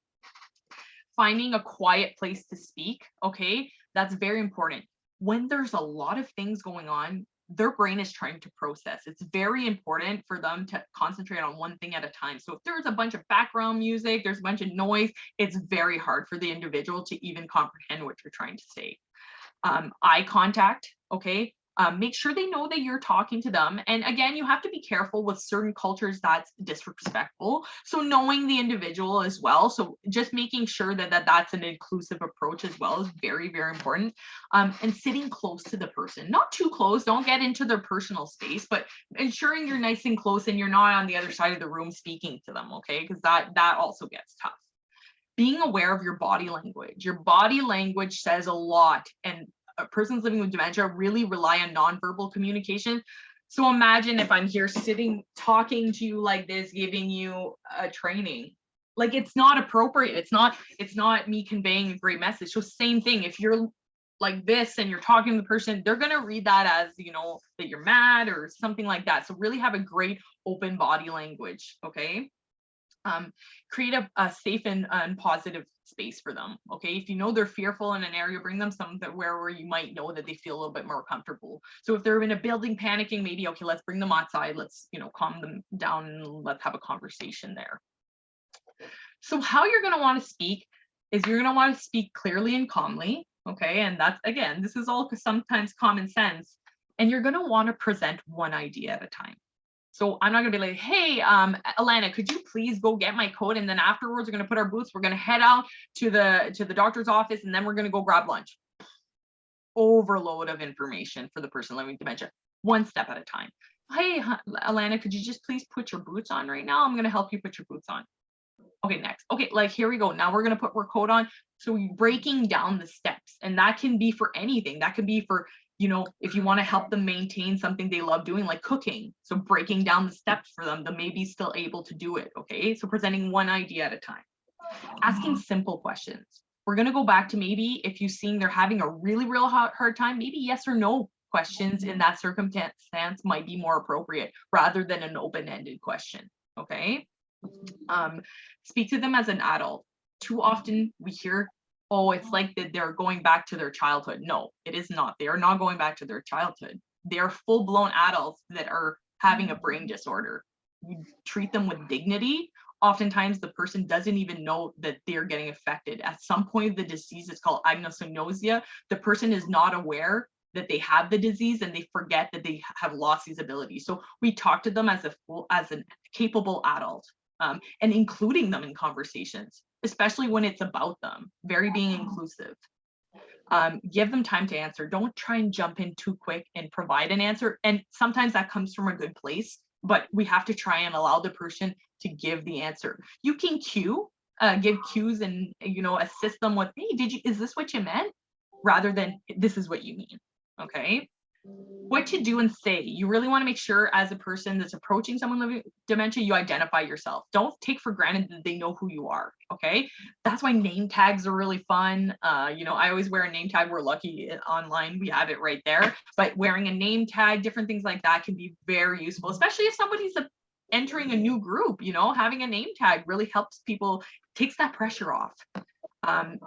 Speaker 2: Finding a quiet place to speak, okay? That's very important. When there's a lot of things going on, their brain is trying to process. It's very important for them to concentrate on one thing at a time. So if there's a bunch of background music, there's a bunch of noise, it's very hard for the individual to even comprehend what you're trying to say. Eye contact, okay? Make sure they know that you're talking to them. And again, you have to be careful with certain cultures that's disrespectful. So knowing the individual as well. So just making sure that that's an inclusive approach as well is very, very important. And sitting close to the person, not too close, don't get into their personal space, but ensuring you're nice and close and you're not on the other side of the room speaking to them, okay? Because that also gets tough. Being aware of your body language. Your body language says a lot, and persons living with dementia really rely on nonverbal communication. So imagine if I'm here sitting, talking to you like this, giving you a training, like it's not appropriate. It's not me conveying a great message. So same thing, if you're like this and you're talking to the person, they're going to read that as, you know, that you're mad or something like that. So really have a great open body language. Okay. Create a safe and positive space for them. Okay. If you know they're fearful in an area, bring them somewhere where you might know that they feel a little bit more comfortable. So if they're in a building panicking, maybe, okay, let's bring them outside. Let's, you know, calm them down and let's have a conversation there. So how you're going to want to speak is you're going to want to speak clearly and calmly. Okay. And that's, again, this is all sometimes common sense. And you're going to want to present one idea at a time. So I'm not gonna be like, hey, Alana, could you please go get my coat? And then afterwards, we're gonna put our boots, we're gonna head out to the doctor's office, and then we're gonna go grab lunch. Overload of information for the person living with dementia, one step at a time. Hey, Alana, could you just please put your boots on right now? I'm gonna help you put your boots on. Okay, next. Okay, like here we go. Now we're gonna put our coat on. So breaking down the steps, and that can be for anything. That could be for, you know, if you want to help them maintain something they love doing, like cooking. So breaking down the steps for them, they may be still able to do it. Okay. So presenting one idea at a time, asking simple questions. We're going to go back to maybe if you've seen they're having a really real hard time, maybe yes or no questions in that circumstance might be more appropriate rather than an open-ended question. Okay. Speak to them as an adult. Too often we hear, oh, it's like that they're going back to their childhood. No, it is not. They are not going back to their childhood. They are full-blown adults that are having a brain disorder. We treat them with dignity. Oftentimes, the person doesn't even know that they're getting affected. At some point, the disease is called anosognosia. The person is not aware that they have the disease and they forget that they have lost these abilities. So we talk to them as a capable adult, and including them in conversations, especially when it's about them, very being inclusive. Give them time to answer. Don't try and jump in too quick and provide an answer. And sometimes that comes from a good place, but we have to try and allow the person to give the answer. You can give cues and, you know, assist them with, hey, is this what you meant? Rather than this is what you mean. Okay. What to do and say. You really want to make sure as a person that's approaching someone living with dementia, you identify yourself. Don't take for granted that they know who you are. Okay. That's why name tags are really fun. You know, I always wear a name tag. We're lucky online. We have it right there, but wearing a name tag, different things like that can be very useful, especially if somebody's entering a new group. You know, having a name tag really helps people, takes that pressure off.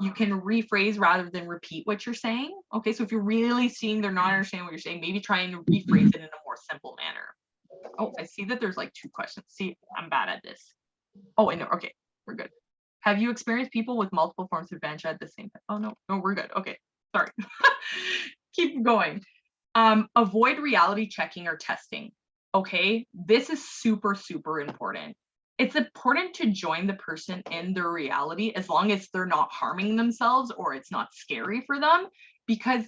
Speaker 2: You can rephrase rather than repeat what you're saying. Okay, so if you're really seeing they're not understanding what you're saying, maybe try and rephrase it in a more simple manner. Oh, I see that there's like 2 questions. See, I'm bad at this. Oh, and okay, we're good. Have you experienced people with multiple forms of dementia at the same time? Oh, no, we're good. Okay, sorry. Keep going. Avoid reality checking or testing. Okay, this is super, super important. It's important to join the person in their reality as long as they're not harming themselves or it's not scary for them, because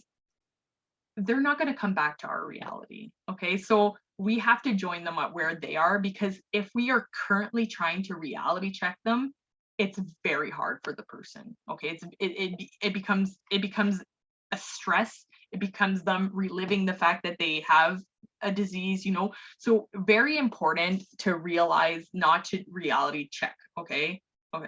Speaker 2: they're not going to come back to our reality. Okay, so we have to join them at where they are, because if we are currently trying to reality check them, it's very hard for the person. Okay, it becomes a stress. It becomes them reliving the fact that they have a disease, you know. So very important to realize not to reality check. Okay,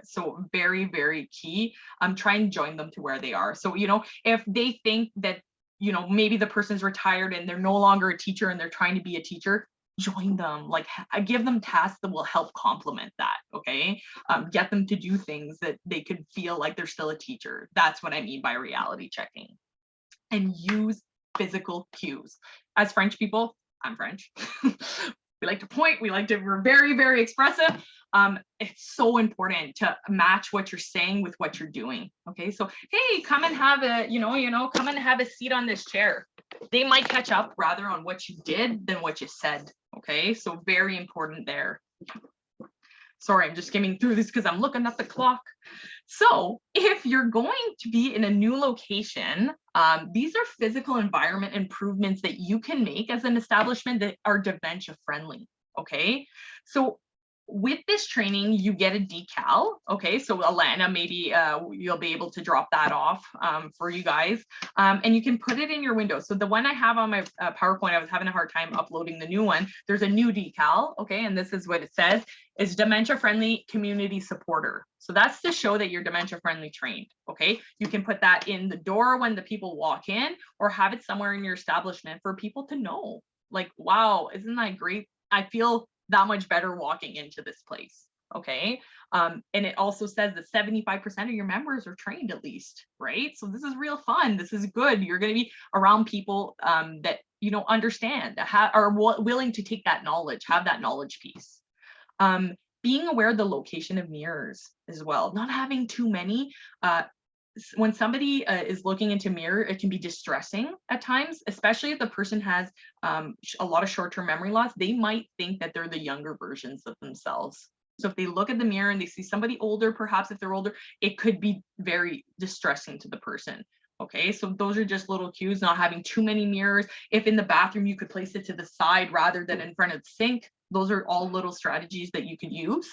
Speaker 2: so very, very key. Try and join them to where they are. So, you know, if they think that, you know, maybe the person's retired and they're no longer a teacher and they're trying to be a teacher, join them. Like, I give them tasks that will help complement that. Okay, get them to do things that they could feel like they're still a teacher. That's what I mean by reality checking. And use physical cues. As French people, I'm French. We like to point, we're very, very expressive. It's so important to match what you're saying with what you're doing. Okay, so hey, come and have come and have a seat on this chair. They might catch up rather on what you did than what you said. Okay, so very important there. Sorry, I'm just skimming through this because I'm looking at the clock. So if you're going to be in a new location, these are physical environment improvements that you can make as an establishment that are dementia friendly. Okay, so with this training, you get a decal. Okay, so Alana, maybe you'll be able to drop that off for you guys, and you can put it in your window. So the one I have on my PowerPoint, I was having a hard time uploading the new one. There's a new decal, okay, and this is what it says: is dementia-friendly community supporter. So that's to show that you're dementia-friendly trained. Okay, you can put that in the door when the people walk in, or have it somewhere in your establishment for people to know. Like, wow, isn't that great? I feel that much better walking into this place. Okay. And it also says that 75% of your members are trained at least, right? So this is real fun. This is good. You're going to be around people that, you know, understand, are willing to take that knowledge, have that knowledge piece. Being aware of the location of mirrors as well, not having too many. When somebody is looking into mirror, it can be distressing at times, especially if the person has a lot of short-term memory loss. They might think that they're the younger versions of themselves. So if they look at the mirror and they see somebody older, perhaps if they're older, it could be very distressing to the person. Okay, so those are just little cues, not having too many mirrors. If in the bathroom, you could place it to the side rather than in front of the sink. Those are all little strategies that you could use.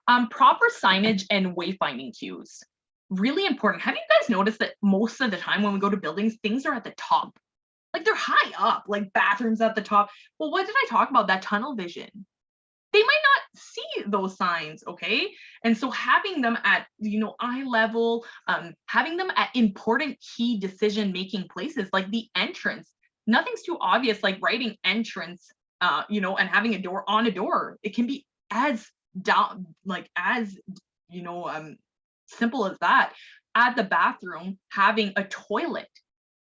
Speaker 2: Proper signage and wayfinding cues. Really important. Have you guys noticed that most of the time when we go to buildings, things are at the top? Like they're high up, like bathrooms at the top. Well, what did I talk about? That tunnel vision. They might not see those signs, okay? And so having them at, you know, eye level, having them at important key decision-making places like the entrance. Nothing's too obvious, like writing entrance, you know, and having a door on a door. It can be as down, like as, you know, simple as that. At the bathroom, having a toilet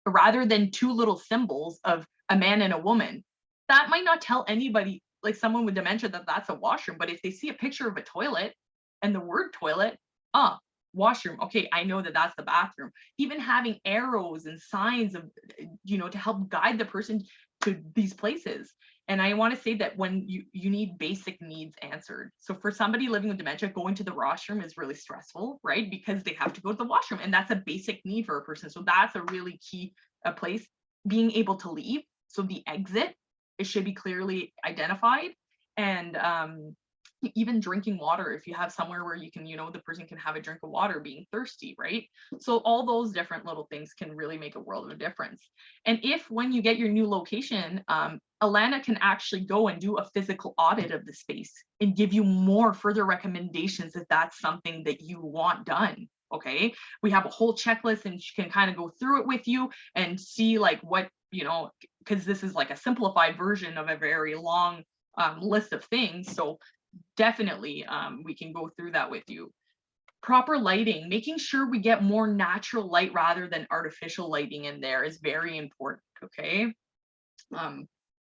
Speaker 2: rather than two little symbols of a man and a woman. That might not tell anybody, like someone with dementia, that that's a washroom, but if they see a picture of a toilet and the word toilet, washroom, okay, I know that that's the bathroom. Even having arrows and signs of, you know, to help guide the person to these places. And I want to say that when you need basic needs answered. So for somebody living with dementia, going to the washroom is really stressful, right? Because they have to go to the washroom, and that's a basic need for a person. So that's a really key place. Being able to leave. So the exit, it should be clearly identified. And even drinking water, if you have somewhere where you can, you know, the person can have a drink of water, being thirsty, right? So all those different little things can really make a world of a difference. And if when you get your new location, Alana can actually go and do a physical audit of the space and give you more further recommendations if that's something that you want done. Okay, we have a whole checklist and she can kind of go through it with you and see like what, you know, because this is like a simplified version of a very long list of things. So definitely we can go through that with you. Proper lighting, making sure we get more natural light rather than artificial lighting in there is very important. Okay,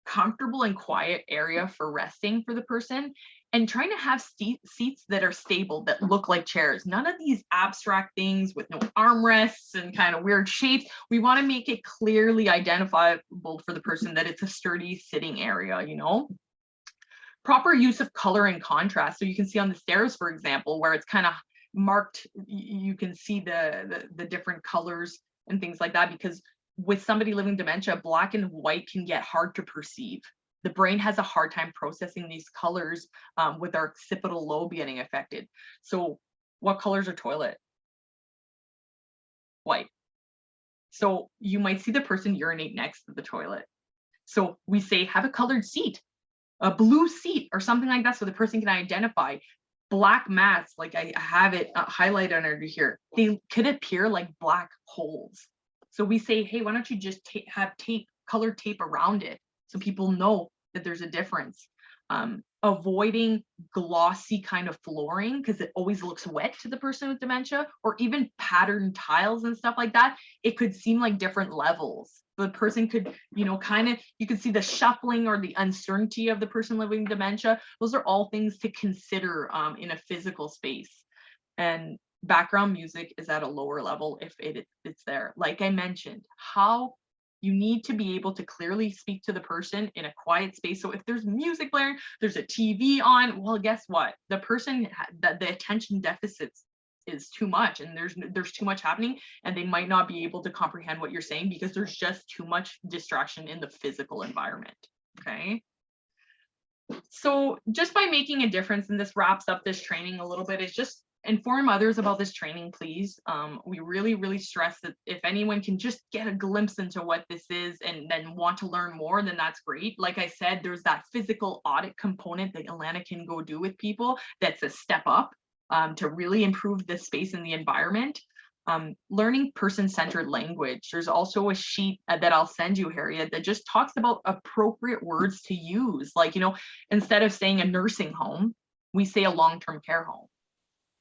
Speaker 2: comfortable and quiet area for resting for the person, and trying to have seats that are stable, that look like chairs. None of these abstract things with no armrests and kind of weird shapes. We want to make it clearly identifiable for the person that it's a sturdy sitting area, you know. Proper use of color and contrast. So you can see on the stairs, for example, where it's kind of marked, you can see the different colors and things like that, because with somebody living dementia, black and white can get hard to perceive. The brain has a hard time processing these colors with our occipital lobe getting affected. So what colors are toilet? White. So you might see the person urinate next to the toilet. So we say, have a colored seat, a blue seat or something like that, so the person can identify. Black mats, like I have it highlighted under here, they could appear like black holes. So we say, hey, why don't you just have tape, colored tape around it so people know that there's a difference. Avoiding glossy kind of flooring because it always looks wet to the person with dementia, or even patterned tiles and stuff like that. It could seem like different levels. The person could, you know, kind of, you can see the shuffling or the uncertainty of the person living dementia. Those are all things to consider in a physical space. And background music is at a lower level if it's there. Like I mentioned, how you need to be able to clearly speak to the person in a quiet space. So if there's music blaring, there's a TV on, well, guess what? The person, the attention deficits is too much, and there's too much happening, and they might not be able to comprehend what you're saying because there's just too much distraction in the physical environment. Okay. So just by making a difference, and this wraps up this training a little bit, is just inform others about this training, please. We really, really stress that if anyone can just get a glimpse into what this is and then want to learn more, then that's great. Like I said, there's that physical audit component that Alana can go do with people. That's a step up to really improve the space and the environment. Learning person-centered language. There's also a sheet that I'll send you, Harriet, that just talks about appropriate words to use. Like, you know, instead of saying a nursing home, we say a long-term care home,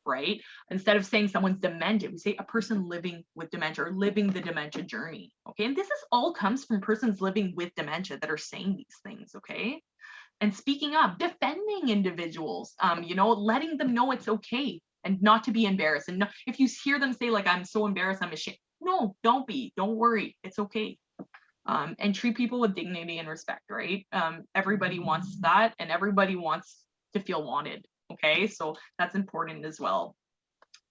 Speaker 2: right? Instead of saying someone's demented, we say a person living with dementia or living the dementia journey. Okay. And this is all comes from persons living with dementia that are saying these things. Okay. And speaking up, defending individuals, you know, letting them know it's okay and not to be embarrassed. And no, if you hear them say like, I'm so embarrassed, I'm ashamed. No, don't be, don't worry. It's okay. And treat people with dignity and respect, right? Everybody wants that, and everybody wants to feel wanted. Okay, so that's important as well.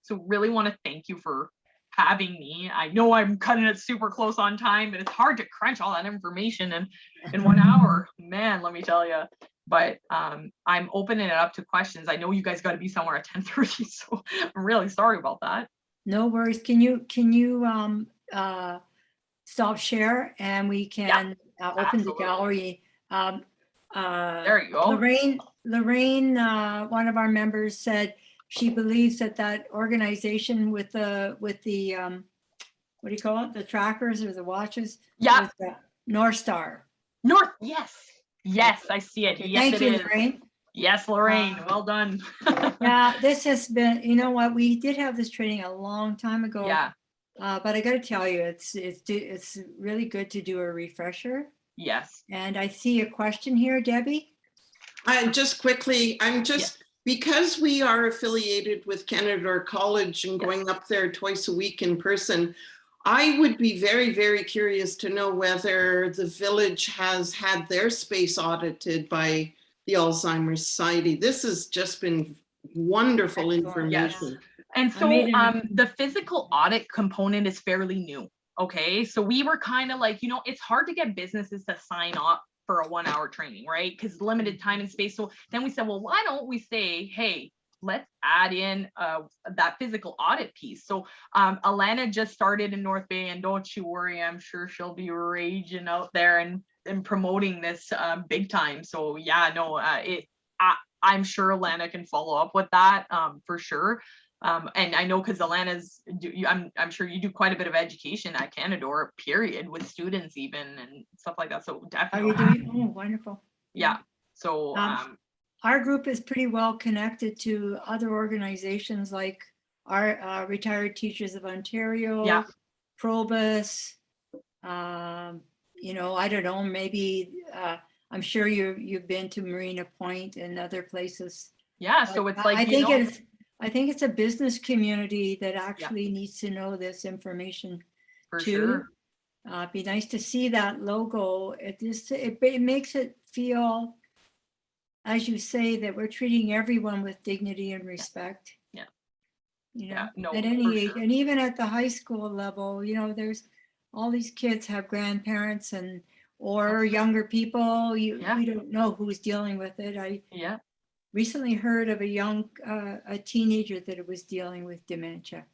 Speaker 2: So really want to thank you for having me. I know I'm cutting it super close on time, but it's hard to crunch all that information in 1 hour. Man, let me tell you. But I'm opening it up to questions. I know you guys got to be somewhere at 10:30, so I'm really sorry about that.
Speaker 1: No worries. Can you stop share and we can open the gallery?
Speaker 2: There you go.
Speaker 1: Lorraine, one of our members, said she believes that organization with the what do you call it? The trackers or the watches?
Speaker 2: Yeah.
Speaker 1: North Star.
Speaker 2: Yes, I see it.
Speaker 1: Okay,
Speaker 2: yes,
Speaker 1: thank
Speaker 2: it
Speaker 1: you,
Speaker 2: is.
Speaker 1: Lorraine.
Speaker 2: Yes, Lorraine. Well done.
Speaker 1: Yeah, this has been, you know what, we did have this training a long time ago.
Speaker 2: Yeah.
Speaker 1: But I got to tell you, it's really good to do a refresher.
Speaker 2: Yes.
Speaker 1: And I see a question here, Debbie.
Speaker 4: Just quickly, because we are affiliated with Canada College and going up there twice a week in person, I would be very, very curious to know whether the village has had their space audited by the Alzheimer Society. This has just been wonderful information.
Speaker 2: Yes. And so the physical audit component is fairly new. Okay, so we were kind of like, you know, it's hard to get businesses to sign up for a 1 hour training, right? Because limited time and space. So then we said, well, why don't we say, hey, let's add in that physical audit piece. So Alana just started in North Bay, and don't you worry, I'm sure she'll be raging out there and promoting this big time. So yeah, no, I'm sure Alana can follow up with that for sure. And I know because Alana's, I'm sure you do quite a bit of education at Canadore, period, with students even and stuff like that. So definitely.
Speaker 1: Are you doing? Oh, wonderful.
Speaker 2: Yeah. So
Speaker 1: our group is pretty well connected to other organizations like our Retired Teachers of Ontario, Probus. You know, I don't know, maybe I'm sure you've been to Marina Point and other places.
Speaker 2: Yeah. So it's like,
Speaker 1: I think it's a business community that actually needs to know this information too. Sure. It'd be nice to see that logo. It makes it feel, as you say, that we're treating everyone with dignity and respect. Yeah. You know, at any age, and even at the high school level, you know, there's all these kids have grandparents or younger people. We don't know who's dealing with it. I recently heard of a teenager that was dealing with dementia.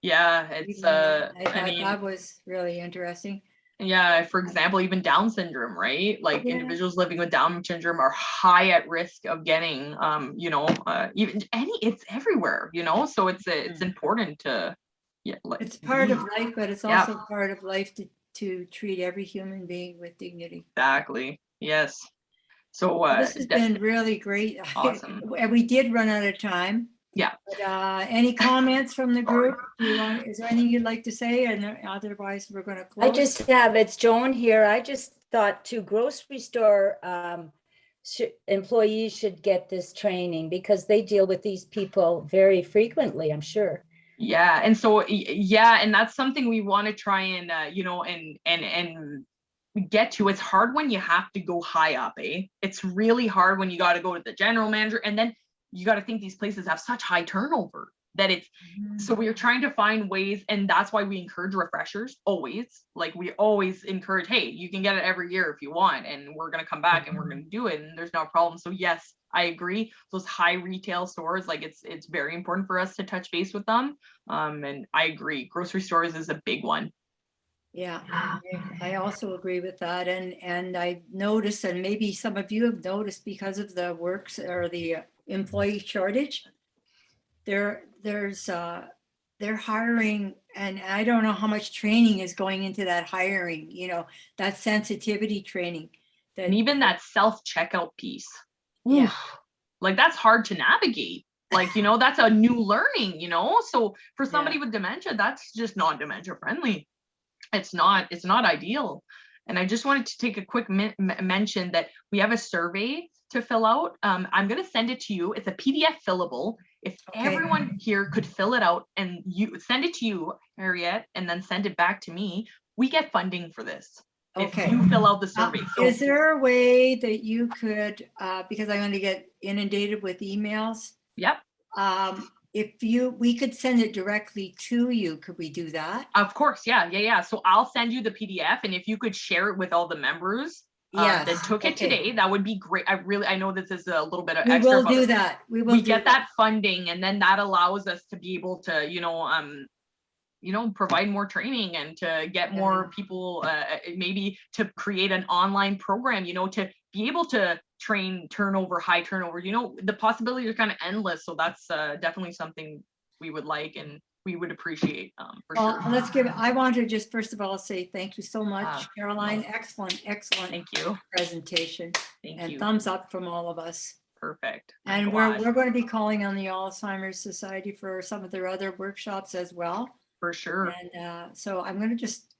Speaker 2: Yeah, it's
Speaker 1: I mean, that was really interesting.
Speaker 2: Yeah, for example, even Down syndrome, right? Like individuals living with Down syndrome are high at risk of getting, you know, it's everywhere, you know, so it's important to,
Speaker 1: it's part of life, but it's also part of life to treat every human being with dignity.
Speaker 2: Exactly. Yes. So
Speaker 1: this has been really great.
Speaker 2: Awesome.
Speaker 1: We did run out of time.
Speaker 2: Yeah.
Speaker 1: But, any comments from the group? Is there anything you'd like to say? And otherwise, we're going to close.
Speaker 5: It's Joan here. I just thought grocery store employees should get this training because they deal with these people very frequently, I'm sure.
Speaker 2: Yeah. And so, and that's something we want to try and, you know, and get to. It's hard when you have to go high up, It's really hard when you got to go to the general manager, and then you got to think these places have such high turnover, that it's, so we're trying to find ways, and that's why we encourage refreshers always. Like we always encourage, hey, you can get it every year if you want, and we're going to come back and we're going to do it, and there's no problem. So yes, I agree. Those high retail stores, like it's very important for us to touch base with them. And I agree, grocery stores is a big one.
Speaker 1: Yeah, I also agree with that. And I noticed, and maybe some of you have noticed, because of the works or the employee shortage, they're hiring, and I don't know how much training is going into that hiring, you know, that sensitivity training.
Speaker 2: And even that self-checkout piece.
Speaker 1: Yeah.
Speaker 2: Oof, like that's hard to navigate. Like, you know, that's a new learning, you know? So for somebody with dementia, that's just not dementia friendly. It's not ideal. And I just wanted to take a quick mention that we have a survey to fill out. I'm going to send it to you. It's a PDF fillable. If everyone here could fill it out and you send it to you, Harriet, and then send it back to me, we get funding for this. If you fill out the survey. So,
Speaker 1: is there a way that you could, because I'm going to get inundated with emails?
Speaker 2: Yep.
Speaker 1: If we could send it directly to you, could we do that?
Speaker 2: Of course, yeah. So I'll send you the PDF, and if you could share it with all the members that took it today, that would be great. I know this is a little bit of extra.
Speaker 1: We will do that. We
Speaker 2: get that funding, and then that allows us to be able to, provide more training and to get more people, maybe to create an online program, to be able to train high turnover, the possibilities are kind of endless. So that's definitely something we would like and we would appreciate for sure.
Speaker 1: I want to just first of all say thank you so much, Caroline. Excellent.
Speaker 2: Thank you.
Speaker 1: Presentation.
Speaker 2: Thank you.
Speaker 1: Thumbs up from all of us.
Speaker 2: Perfect.
Speaker 1: And we're going to be calling on the Alzheimer Society for some of their other workshops as well.
Speaker 2: For sure.
Speaker 1: And so I'm going to just